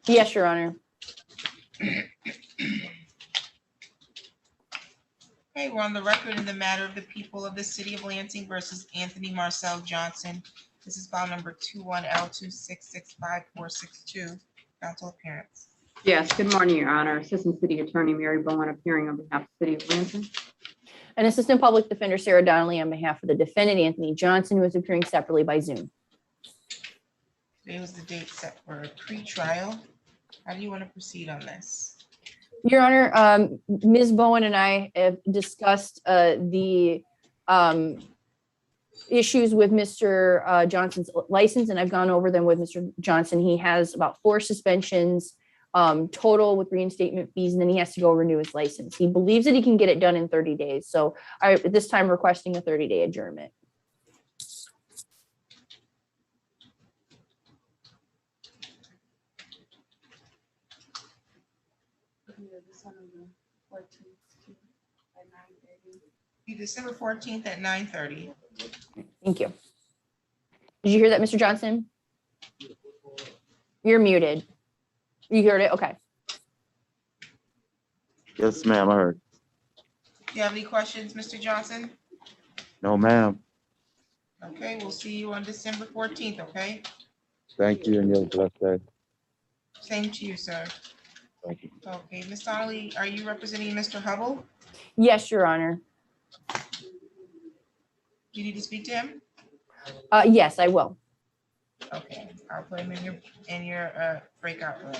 Yes, Your Honor. Okay, we're on the record in the matter of the people of the city of Lansing versus Anthony Marcel Johnson. This is file number 21L2665462. Council appearance. Yes, good morning, Your Honor. Assistant City Attorney Mary Bowen, appearing on behalf of the City of Lansing. And Assistant Public Defender Sarah Donnelly on behalf of the defendant Anthony Johnson, who is appearing separately by Zoom. Today was the date set for a pre-trial. How do you want to proceed on this? Your Honor, Ms. Bowen and I have discussed the issues with Mr. Johnson's license, and I've gone over them with Mr. Johnson. He has about 4 suspensions total with reinstatement fees, and then he has to go renew his license. He believes that he can get it done in 30 days. So I, at this time, requesting a 30-day adjournment. December 14th at 9:30. Thank you. Did you hear that, Mr. Johnson? You're muted. You heard it? Okay. Yes, ma'am, I heard. Do you have any questions, Mr. Johnson? No, ma'am. Okay, we'll see you on December 14th, okay? Thank you, and you have a blessed day. Same to you, sir. Thank you. Okay, Ms. Donnelly, are you representing Mr. Hubble? Yes, Your Honor. Do you need to speak to him? Yes, I will. Okay, I'll put him in your breakout room.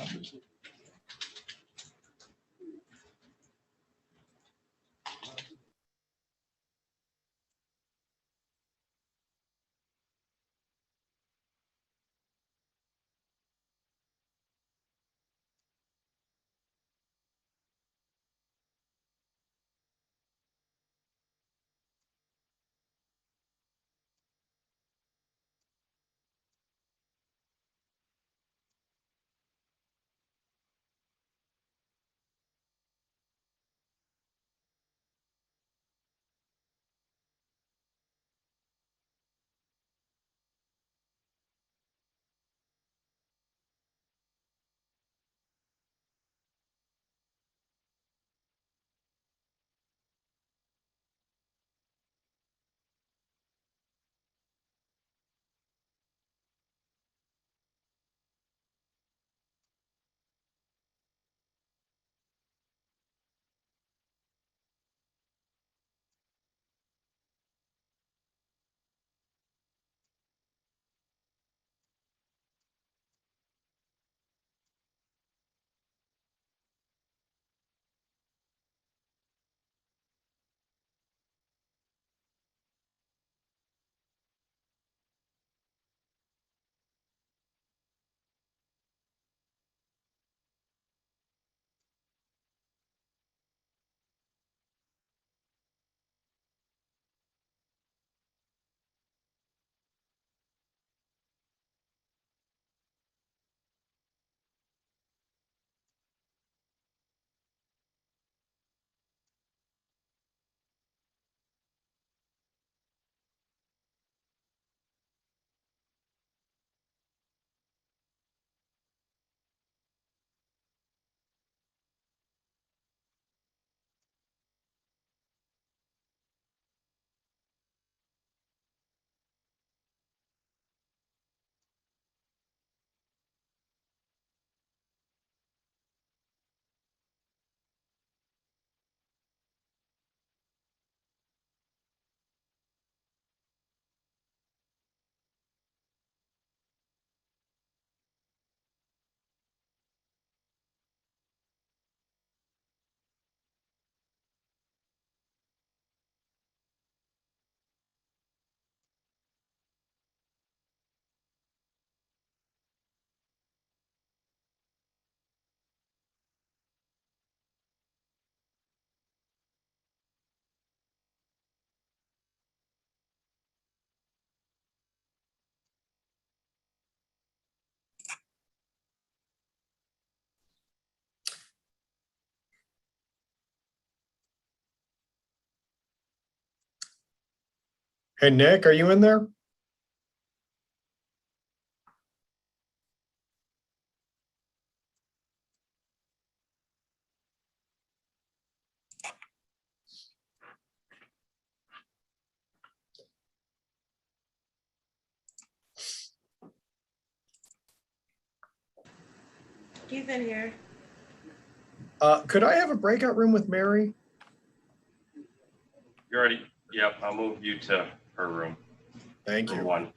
Hey, Nick, are you in there? He's in here. Could I have a breakout room with Mary? You already, yep, I'll move you to her room. Thank Room you. 1.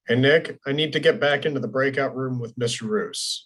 Hey, Nick, I need to get back into the breakout room with Mr. Roos.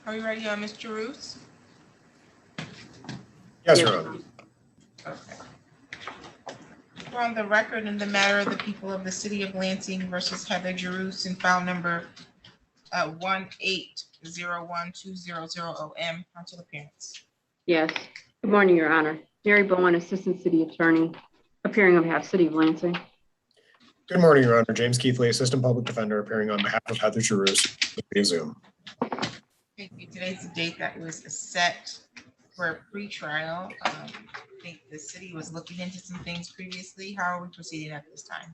Are you ready, Mr. Roos? Yes, Your Honor. Okay. We're on the record in the matter of the people of the city of Lansing versus Heather Jerus in file number 1801200OM. Council appearance. Yes. Good morning, Your Honor. Mary Bowen, Assistant City Attorney, appearing on behalf of City of Lansing. Good morning, Your Honor. James Keithley, Assistant Public Defender, appearing on behalf of Heather Jerus via Zoom. Thank you. Today's the date that was set for a pretrial. I think the city was looking into some things previously. How are we proceeding at this time?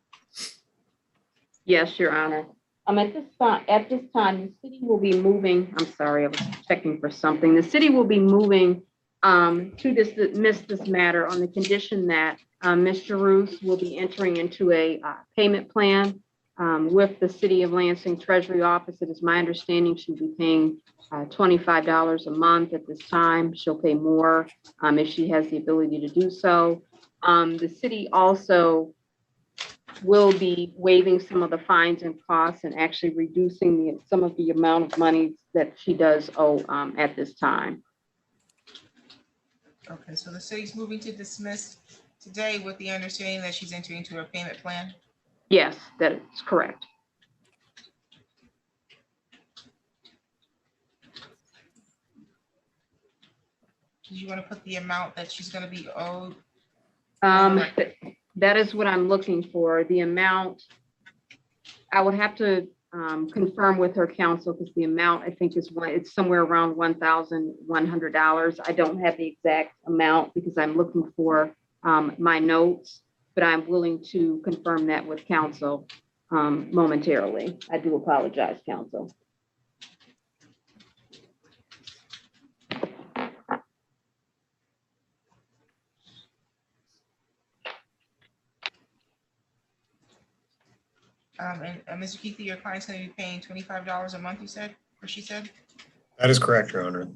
Yes, Your Honor. At this time, the city will be moving. I'm sorry, I was checking for something. The city will be moving to dismiss this matter on the condition that Mr. Roos will be entering into a payment plan with the City of Lansing Treasury Office. It is my understanding she'll be paying $25 a month at this time. She'll pay more if she has the ability to do so. The city also will be waiving some of the fines and costs and actually reducing some of the amount of money that she does owe at this time. Okay, so the city's moving to dismiss today with the understanding that she's entering into a payment plan? Yes, that is correct. Do you want to put the amount that she's going to be owed? That is what I'm looking for. The amount, I would have to confirm with her counsel because the amount I think is it's somewhere around $1,100. I don't have the exact amount because I'm looking for my notes, but I'm willing to confirm that with counsel momentarily. I do apologize, counsel. And Mr. Keithley, your client's going to be paying $25 a month, you said, or she said? That is correct, Your Honor.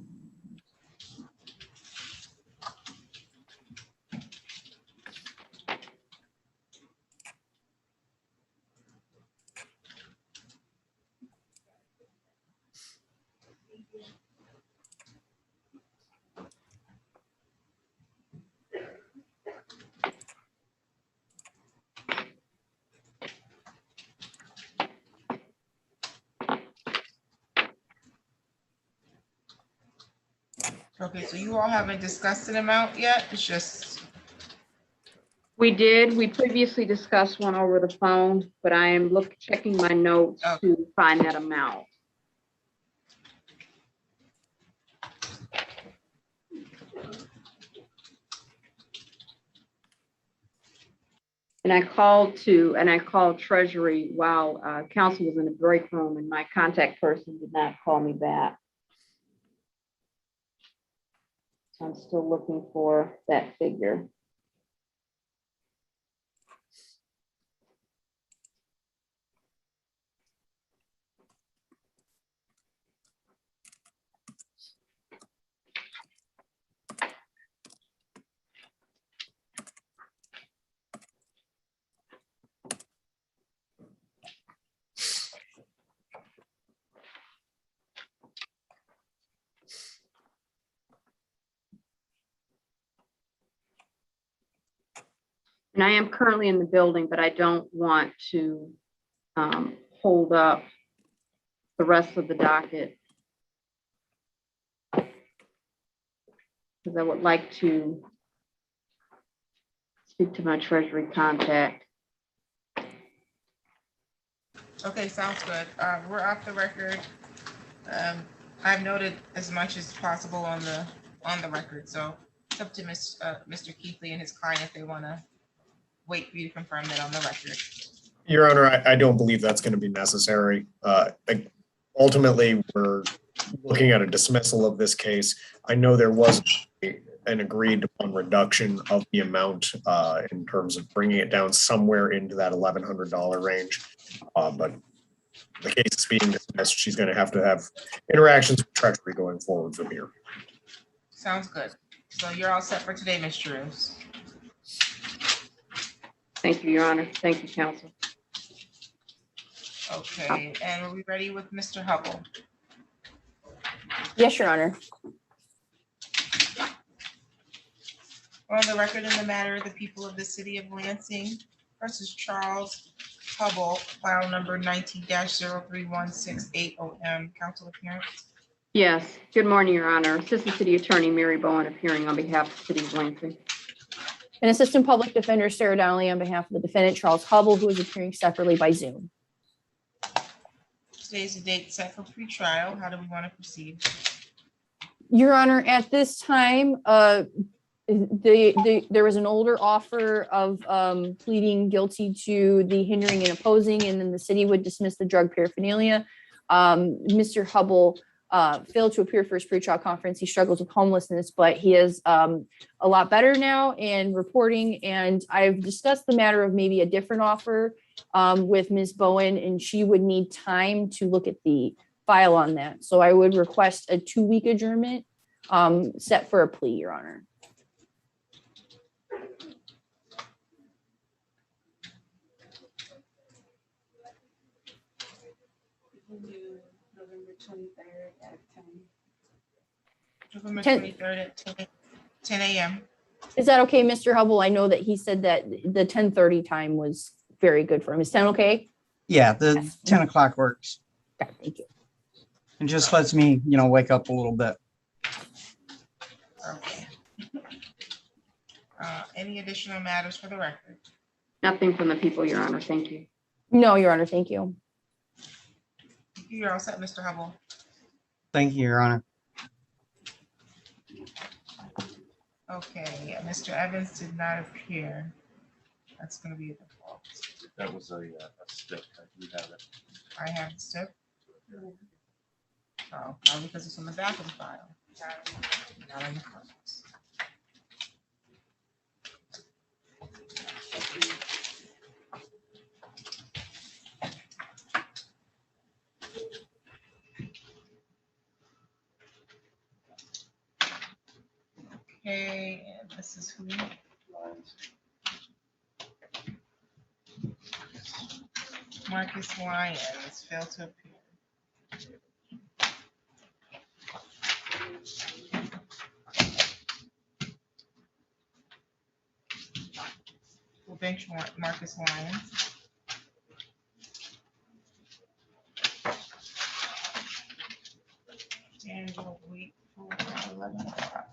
Okay, so you all haven't discussed an amount yet? It's just, We did. We previously discussed one over the phone, but I am checking my notes to find that amount. And I called Treasury while counsel was in the break room, and my contact person did not call me back. So I'm still looking for that figure. And I am currently in the building, but I don't want to hold up the rest of the docket, because I would like to speak to my Treasury contact. okay, sounds good. We're off the record. I've noted as much as possible on the record, so it's up to Mr. Keithley and his client if they want to wait for you to confirm that on the record. Your Honor, I don't believe that's going to be necessary. Ultimately, we're looking at a dismissal of this case. I know there was an agreed upon reduction of the amount in terms of bringing it down somewhere into that $1,100 range. But the case is being dismissed. She's going to have interactions with Treasury going forward from here. Sounds good. So you're all set for today, Ms. Drews. Thank you, Your Honor. Thank you, counsel. Okay, and are we ready with Mr. Hubble? Yes, Your Honor. On the record in the matter of the people of the city of Lansing versus Charles Hubble, file number 19-031680M, counsel appearance. Yes. Good morning, Your Honor. Assistant City Attorney Mary Bowen appearing on behalf of the City of Lansing. And Assistant Public Defender Sarah Donnelly on behalf of the defendant Charles Hubble, who is appearing separately by Zoom. Today's the date set for pretrial. How do we want to proceed? Your Honor, at this time, there was an older offer of pleading guilty to the hindering and opposing, and then the city would dismiss the drug paraphernalia. Mr. Hubble failed to appear for his pretrial conference. He struggles with homelessness, but he is a lot better now and reporting. And I've discussed the matter of maybe a different offer with Ms. Bowen, and she would need time to look at the file on that. So I would request a 2-week adjournment set for a plea, Your Honor. November 23rd at 10. November 10 23rd at 10 a.m. Is that okay, Mr. Hubble? I know that he said that the 10:30 time was very good for him. Is 10 okay? Yeah, the 10 o'clock works. Okay, thank you. It just lets me, wake up a little bit. Okay. Any additional matters for the record? Nothing from the people, Your Honor. Thank you. No, Your Honor, thank you. You're all set, Mr. Hubble. Thank you, Your Honor. Okay, Mr. Evans did not appear. That's gonna be a default. That was a stick. You have it. I have the step. Oh, probably because it's on the back of the file. Not on the front. Okay, and this is who? Marcus Lyons failed to appear. We'll bench Marcus Lyons. And we'll wait for 11 o'clock.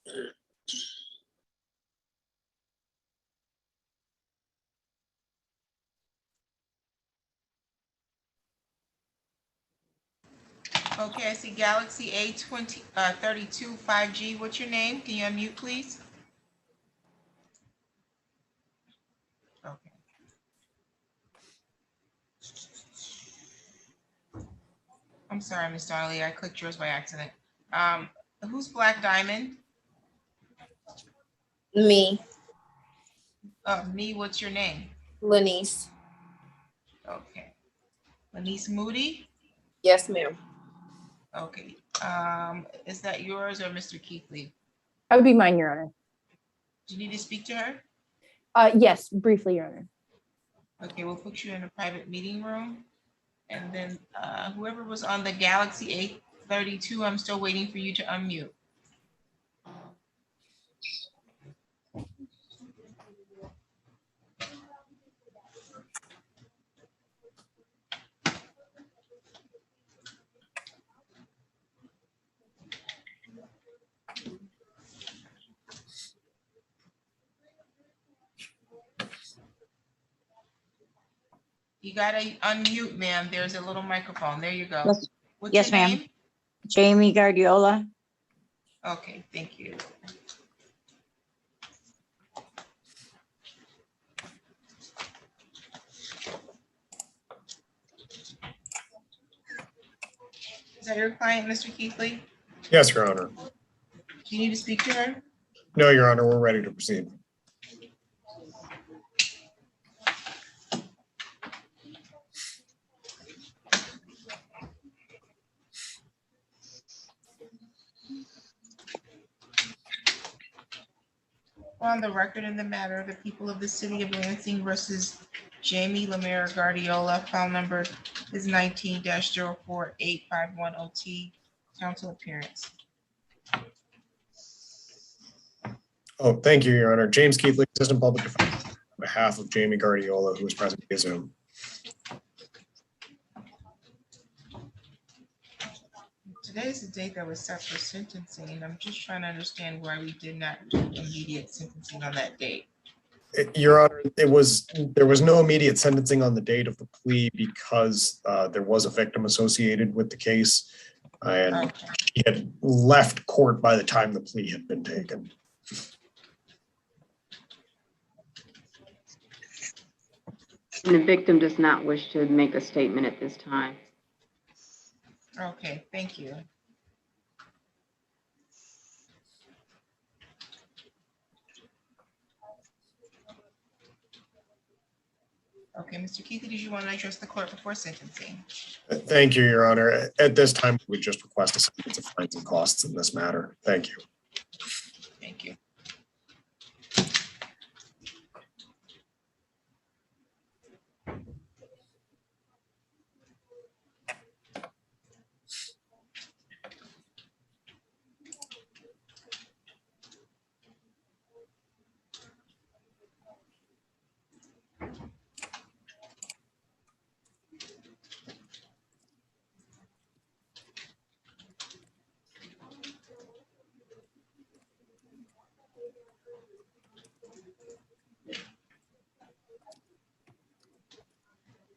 Okay, I see Galaxy A32 5G. What's your name? Can you unmute, please? Okay. I'm sorry, Ms. Donnelly, I clicked yours by accident. Who's Black Diamond? Me, Me, what's your name? Lenice. Okay. Lanice Moody? Yes, ma'am. Okay. Is that yours or Mr. Keithley? That would be mine, Your Honor. Do you need to speak to her? Yes, briefly, Your Honor. Okay, we'll put you in a private meeting room. And then whoever was on the Galaxy A32, I'm still waiting for you to unmute. You gotta unmute, ma'am. There's a little microphone. There you go. Yes, What's yes, your ma'am. name? Jamie Guardiola. Okay, thank you. Is that your client, Mr. Keithley? Yes, Your Honor. Do you need to speak to her? No, Your Honor, we're ready to proceed. On the record in the matter, the people of the city of Lansing versus Jamie Lemire Guardiola, file number is 19-048510T, council appearance. Oh, thank you, Your Honor. James Keithley, Assistant Public Defender, on behalf of Jamie Guardiola, who is present via Zoom. Today is the date that was set for sentencing, and I'm just trying to understand why we did not do immediate sentencing on that date. Your Honor, there was no immediate sentencing on the date of the plea because there was a victim associated with the case, and he had left court by the time the plea had been taken. And the victim does not wish to make a statement at this time. Okay, thank you. Okay, Mr. Keithley, did you want to address the court before sentencing? Thank you, Your Honor. At this time, we just request a sentence of fines and costs in this matter. Thank you. Thank you.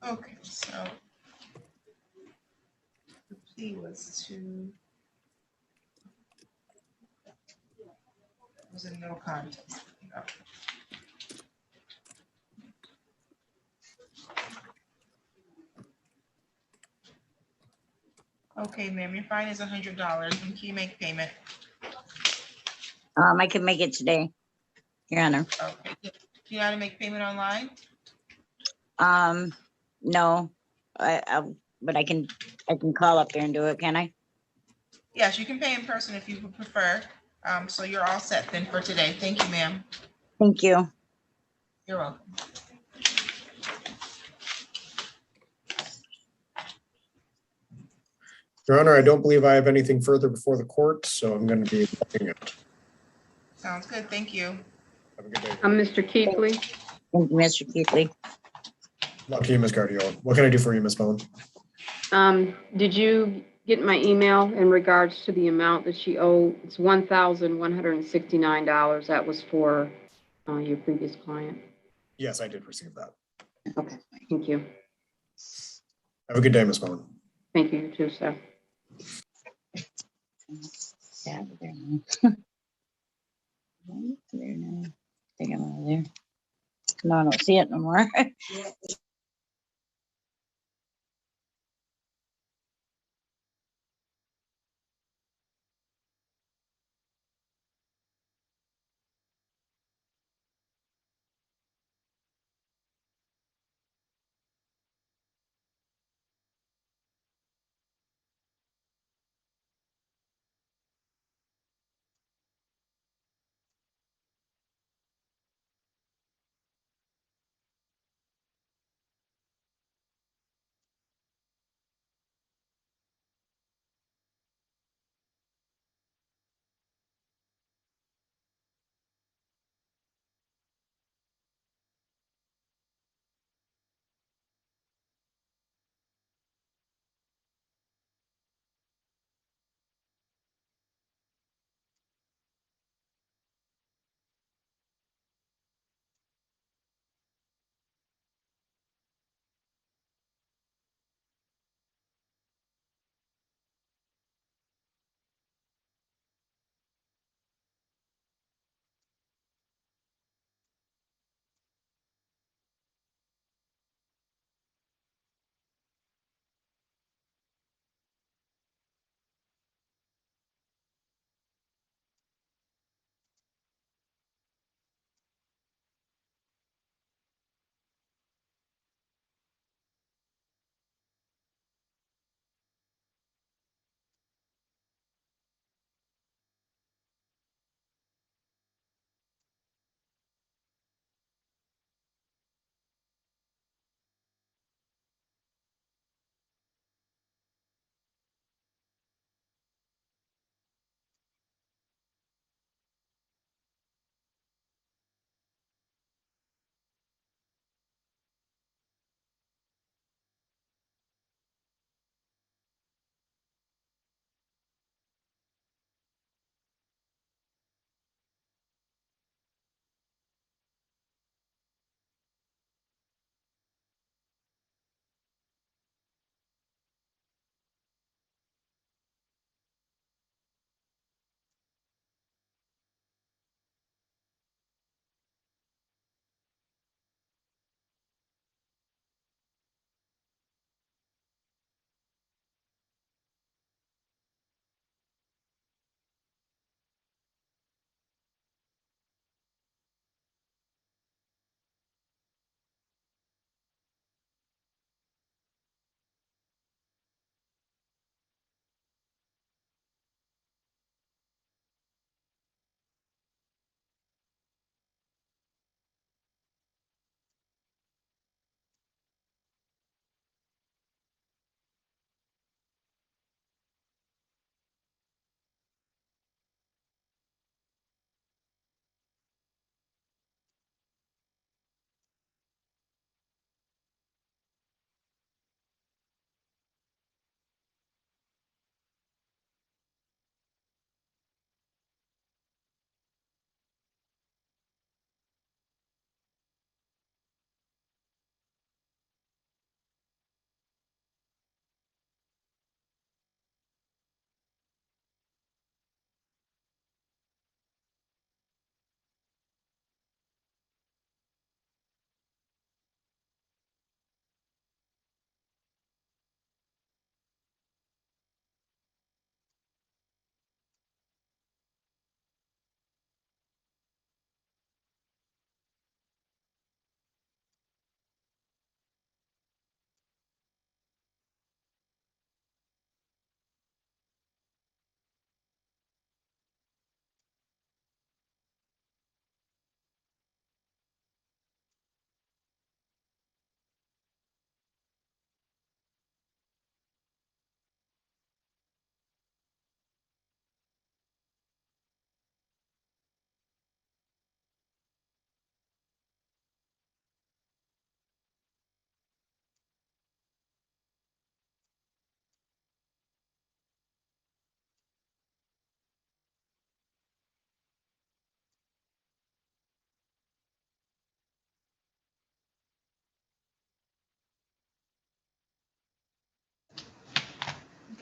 Okay, so the plea was to, was a no contest. No. Okay, ma'am, your fine is $100. When can you make payment? I can make it today, Your Honor. Okay. Do you know how to make payment online? No, but I can call up there and do it, can I? Yes, you can pay in person if you would prefer. So you're all set then for today. Thank you, ma'am. Thank you. You're welcome. Your Honor, I don't believe I have anything further before the court, so I'm going to be looking at. Sounds good. Thank you. Have a good day. I'm Mr. Keithley. Thank you, Mr. Keithley. Lucky you, Ms. Guardiola. What can I do for you, Ms. Bowen? Did you get my email in regards to the amount that she owed. It's $1,169. That was for your previous client. Yes, I did receive that. Okay, thank you. Have a good day, Ms. Bowen. Thank you, you too, sir. Yeah, there now. There now. Take him out of there. No, I don't see it no more.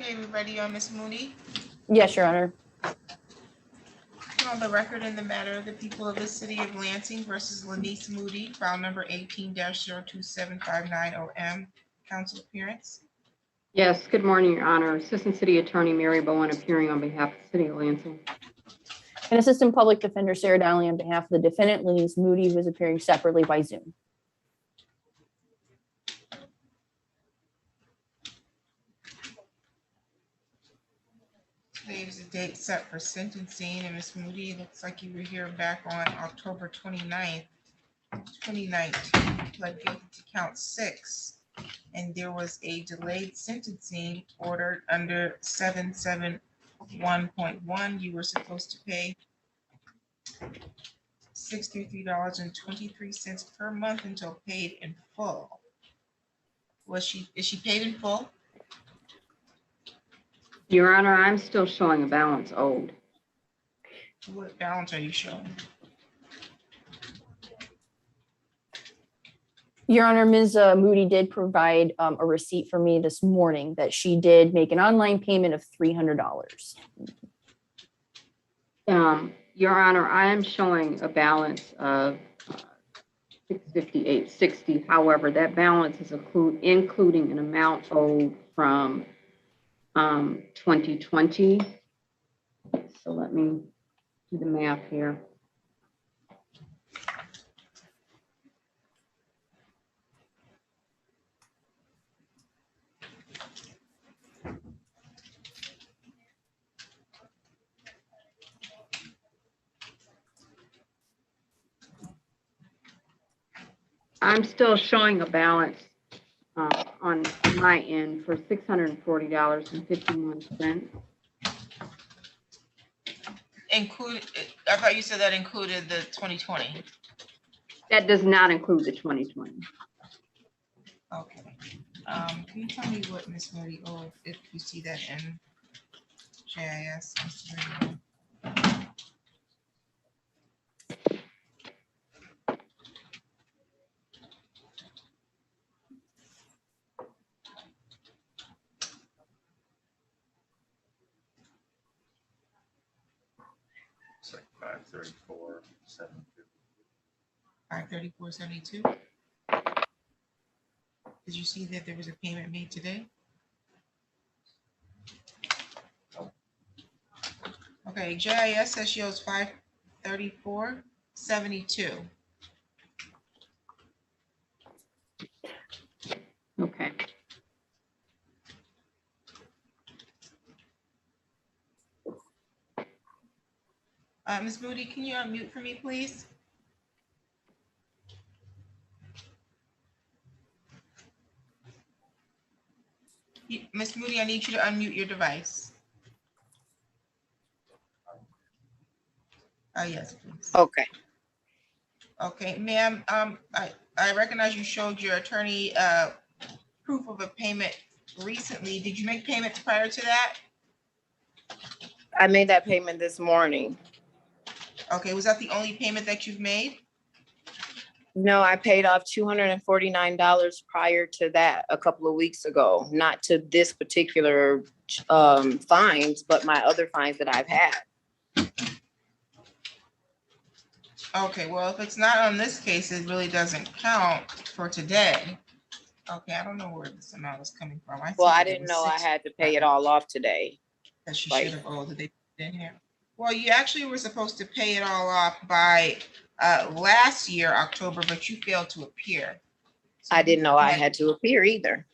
Okay, we ready on Ms. Moody? Yes, Your Honor. On the record in the matter of the people of the city of Lansing versus Lanice Moody, file number 18-027590M, council appearance. Yes, good morning, Your Honor. Assistant City Attorney Mary Bowen appearing on behalf of the City of Lansing. And Assistant Public Defender Sarah Donnelly on behalf of the defendant, Lanice Moody, who is appearing separately by Zoom. Today is the date set for sentencing, and Ms. Moody, it looks like you were here back on October 29th, 2019, pled guilty to count 6, and there was a delayed sentencing ordered under 771.1. You were supposed to pay $63.23 per month until paid in full. Is she paid in full? Your Honor, I'm still showing a balance owed. What balance are you showing? Your Honor, Ms. Moody did provide a receipt for me this morning that she did make an online payment of $300. Your Honor, I am showing a balance of $658.60. However, that balance is including an amount owed from 2020. So let me do the math here. I'm still showing a balance on my end for $640.51. I thought you said that included the 2020. That does not include the 2020. Okay. Can you tell me what Ms. Moody owed if you see that in JIS? It's like 534.72. 534.72. Did you see that there was a payment made today? Okay, JIS says she owes 534.72. Okay. Ms. Moody, can you unmute for me, please? Ms. Moody, I need you to unmute your device. Yes, please. Okay. Okay, ma'am, I recognize you showed your attorney proof of a payment recently. Did you make payments prior to that? I made that payment this morning. Okay, was that the only payment that you've made? No, I paid off $249 prior to that a couple of weeks ago, not to this particular fines, but my other fines that I've had. Okay, well, if it's not on this case, it really doesn't count for today. Okay, I don't know where this amount is coming from. Well, I didn't know I had to pay it all off today. That she should have owed. Did they put it in here? Well, you actually were supposed to pay it all off by last year, October, but you failed to appear. I didn't know I had to appear either.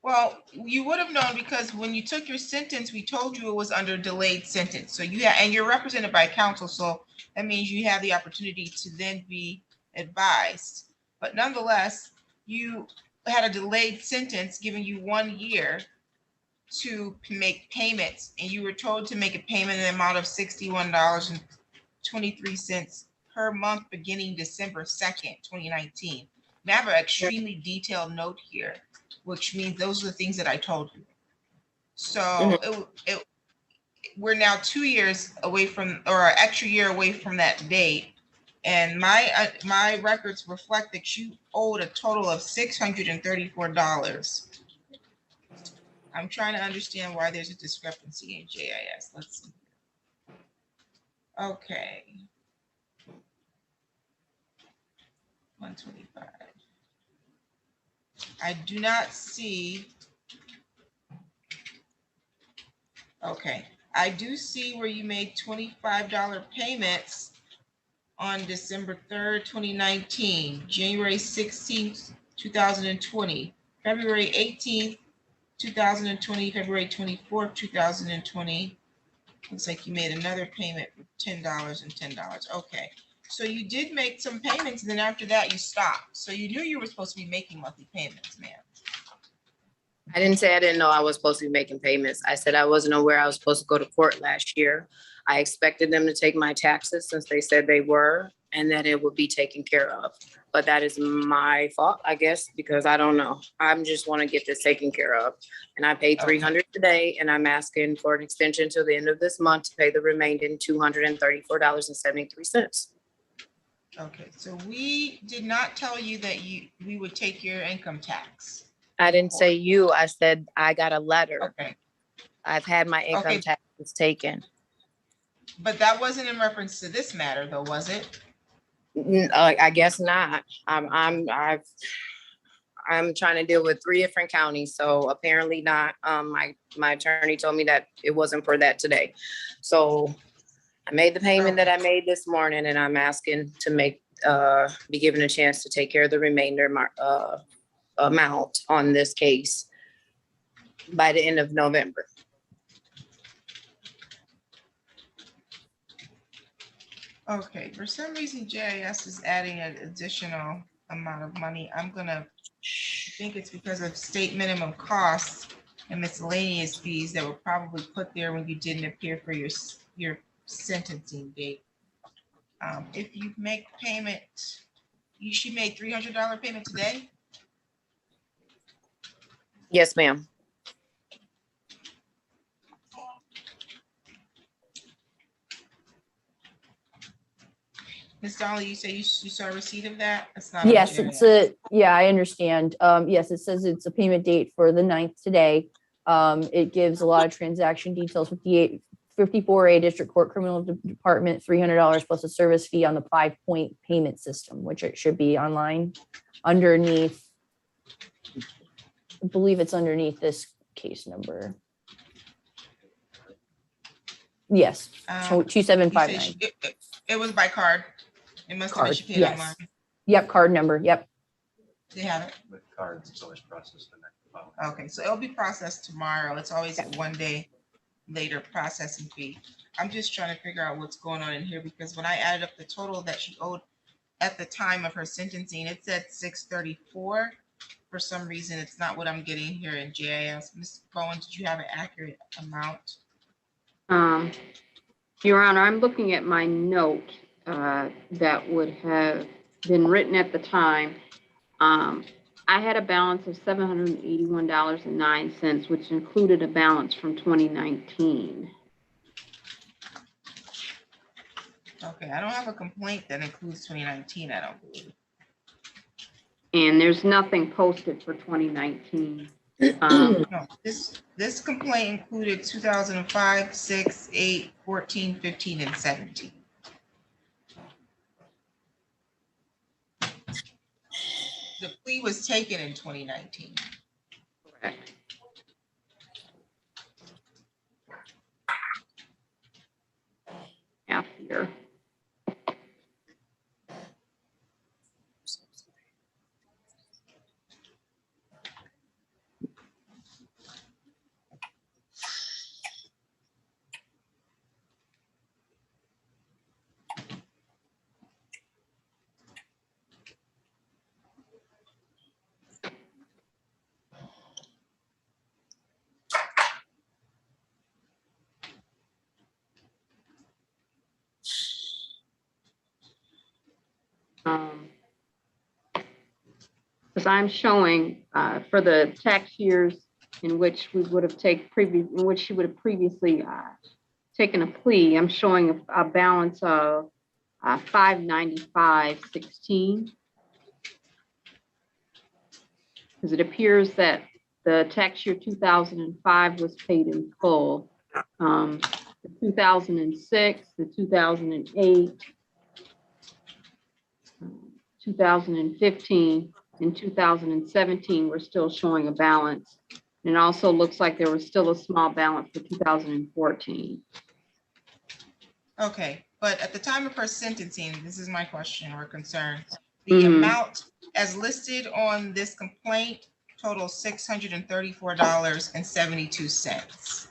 Well, you would have known because when you took your sentence, we told you it was under delayed sentence. So and you're represented by counsel, so that means you have the opportunity to then be advised. But nonetheless, you had a delayed sentence giving you 1 year to make payments, and you were told to make a payment in the amount of $61.23 per month beginning December 2nd, 2019. I have an extremely detailed note here, which means those are the things that I told you. So we're now 2 years away from, or an extra year away from that date. And my records reflect that you owed a total of $634. I'm trying to understand why there's a discrepancy in JIS. Let's see. Okay. 125. I do not see. Okay, I do see where you made $25 payments on December 3rd, 2019, January 16th, 2020, February 18th, 2020, February 24th, 2020. Looks like you made another payment for $10 and $10. Okay, so you did make some payments, and then after that you stopped. So you knew you were supposed to be making monthly payments, ma'am. I didn't say I didn't know I was supposed to be making payments. I said I wasn't aware I was supposed to go to court last year. I expected them to take my taxes since they said they were, and that it would be taken care of. But that is my fault, I guess, because I don't know. I'm just want to get this taken care of. And I paid $300 today, and I'm asking for an extension till the end of this month to pay the remaining $234.73. Okay, so we did not tell you that we would take your income tax. I didn't say you, I said I got a letter. Okay. I've had my income taxes taken. But that wasn't in reference to this matter, though, was it? I guess not. I'm trying to deal with 3 different counties, so apparently not. My attorney told me that it wasn't for that today. So I made the payment that I made this morning, and I'm asking to be given a chance to take care of the remainder amount on this case by the end of November. Okay, for some reason JIS is adding an additional amount of money. I think it's because of state minimum costs and miscellaneous fees that were probably put there when you didn't appear for your sentencing date. If you make payment, she made $300 payment today? Yes, ma'am. Ms. Donnelly, you say you saw a receipt of that? It's not. Yes, yeah, I understand. Yes, it says it's a payment date for the 9th today. It gives a lot of transaction details, 54A District Court Criminal Department, $300 plus a service fee on the 5-point payment system, which it should be online underneath. I believe it's underneath this case number. Yes, 2759. It was by card. It must have been she paid yes. online. Yep, card number. Yep. They have it. With cards, it's always processed the next month. Okay, so it'll be processed tomorrow. It's always a 1 day later processing fee. I'm just trying to figure out what's going on in here, because when I added up the total that she owed at the time of her sentencing, it said $634. For some reason, it's not what I'm getting here in JIS. Ms. Bowen, did you have an accurate amount? Your Honor, I'm looking at my note that would have been written at the time. I had a balance of $781.09, which included a balance from 2019. Okay, I don't have a complaint that includes 2019, I don't believe. And there's nothing posted for 2019. No, this complaint included 2005, 6, 8, 14, 15, and 17. The plea was taken in 2019. Correct. Half year. Because I'm showing for the tax years in which we would have she would have previously taken a plea, I'm showing a balance of $595.16. Because it appears that The tax year 2005 was paid in full. The 2006, the 2008, 2015, and 2017 were still showing a balance. And it also looks like there was still a small balance for 2014. Okay, but at the time of her sentencing, this is my question or concern. The amount as listed on this complaint totals $634.72.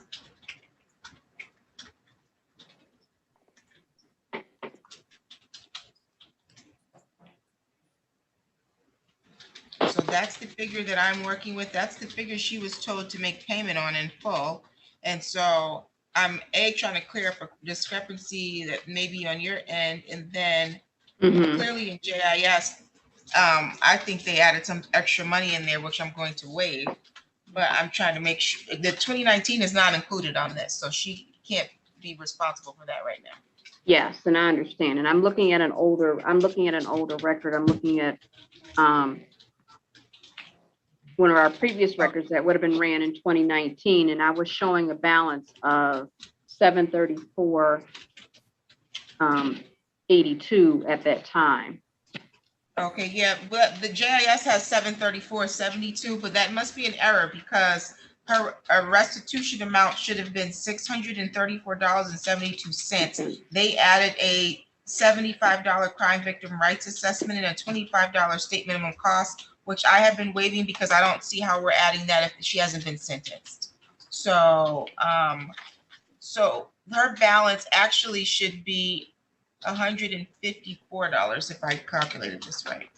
So that's the figure that I'm working with. That's the figure she was told to make payment on in full. And so I'm trying to clear up a discrepancy that maybe on your end, and then clearly in JIS, I think they added some extra money in there, which I'm going to waive. But I'm trying to make sure the 2019 is not included on this, so she can't be responsible for that right now. Yes, and I understand. And I'm looking at an older record. I'm looking at one of our previous records that would have been ran in 2019, and I was showing a balance of 734.82 at that time. Okay, yeah, but the JIS has 734.72, but that must be an error because her restitution amount should have been $634.72. They added a $75 crime victim rights assessment and a $25 state minimum cost, which I have been waiving because I don't see how we're adding that if she hasn't been sentenced. So, so her balance actually should be $154 if I calculated this right.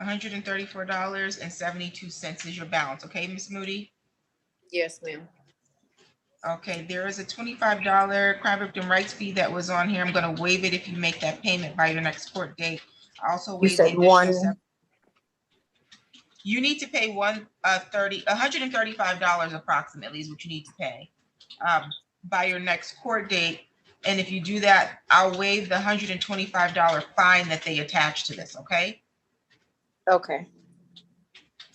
$134.72 is your balance, okay, Ms. Moody? Yes, ma'am. Okay, there is a $25 crime victim rights fee that was on here. I'm gonna waive it if you make that payment by your next court date. I also You waive the said additional one. You need to pay $135 approximately is what you need to pay by your next court date. And if you do that, I'll waive the $125 fine that they attach to this, okay? Okay.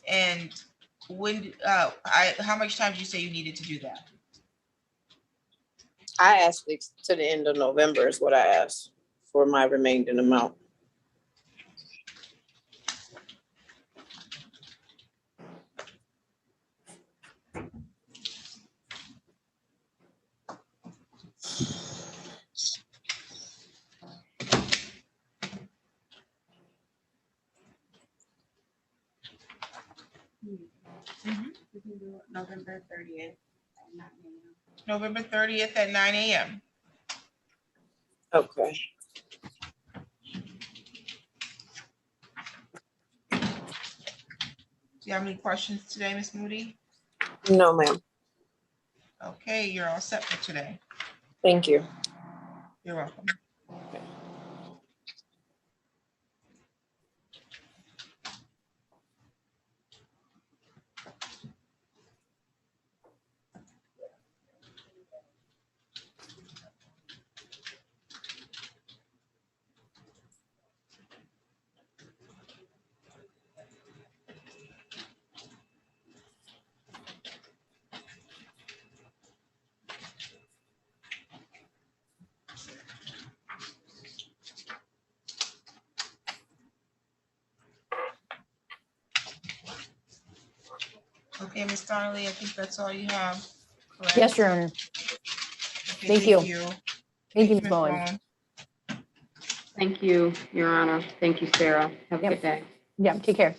And when, how much time did you say you needed to do that? I asked it to the end of November is what I asked for my remaining amount. November 30th at 9 a.m. November 30th at 9 a.m. Okay. Do you have any questions today, Ms. Moody? No, ma'am. Okay, you're all set for today. Thank you. You're welcome. Okay, Ms. Donnelly, I think that's all you have. Correct? Yes, Your Honor. Okay, Thank you. Thank you, Ms. Ms. Bowen. Thank you, Your Honor. Thank you, Sarah. Have a good day. Yeah, take care.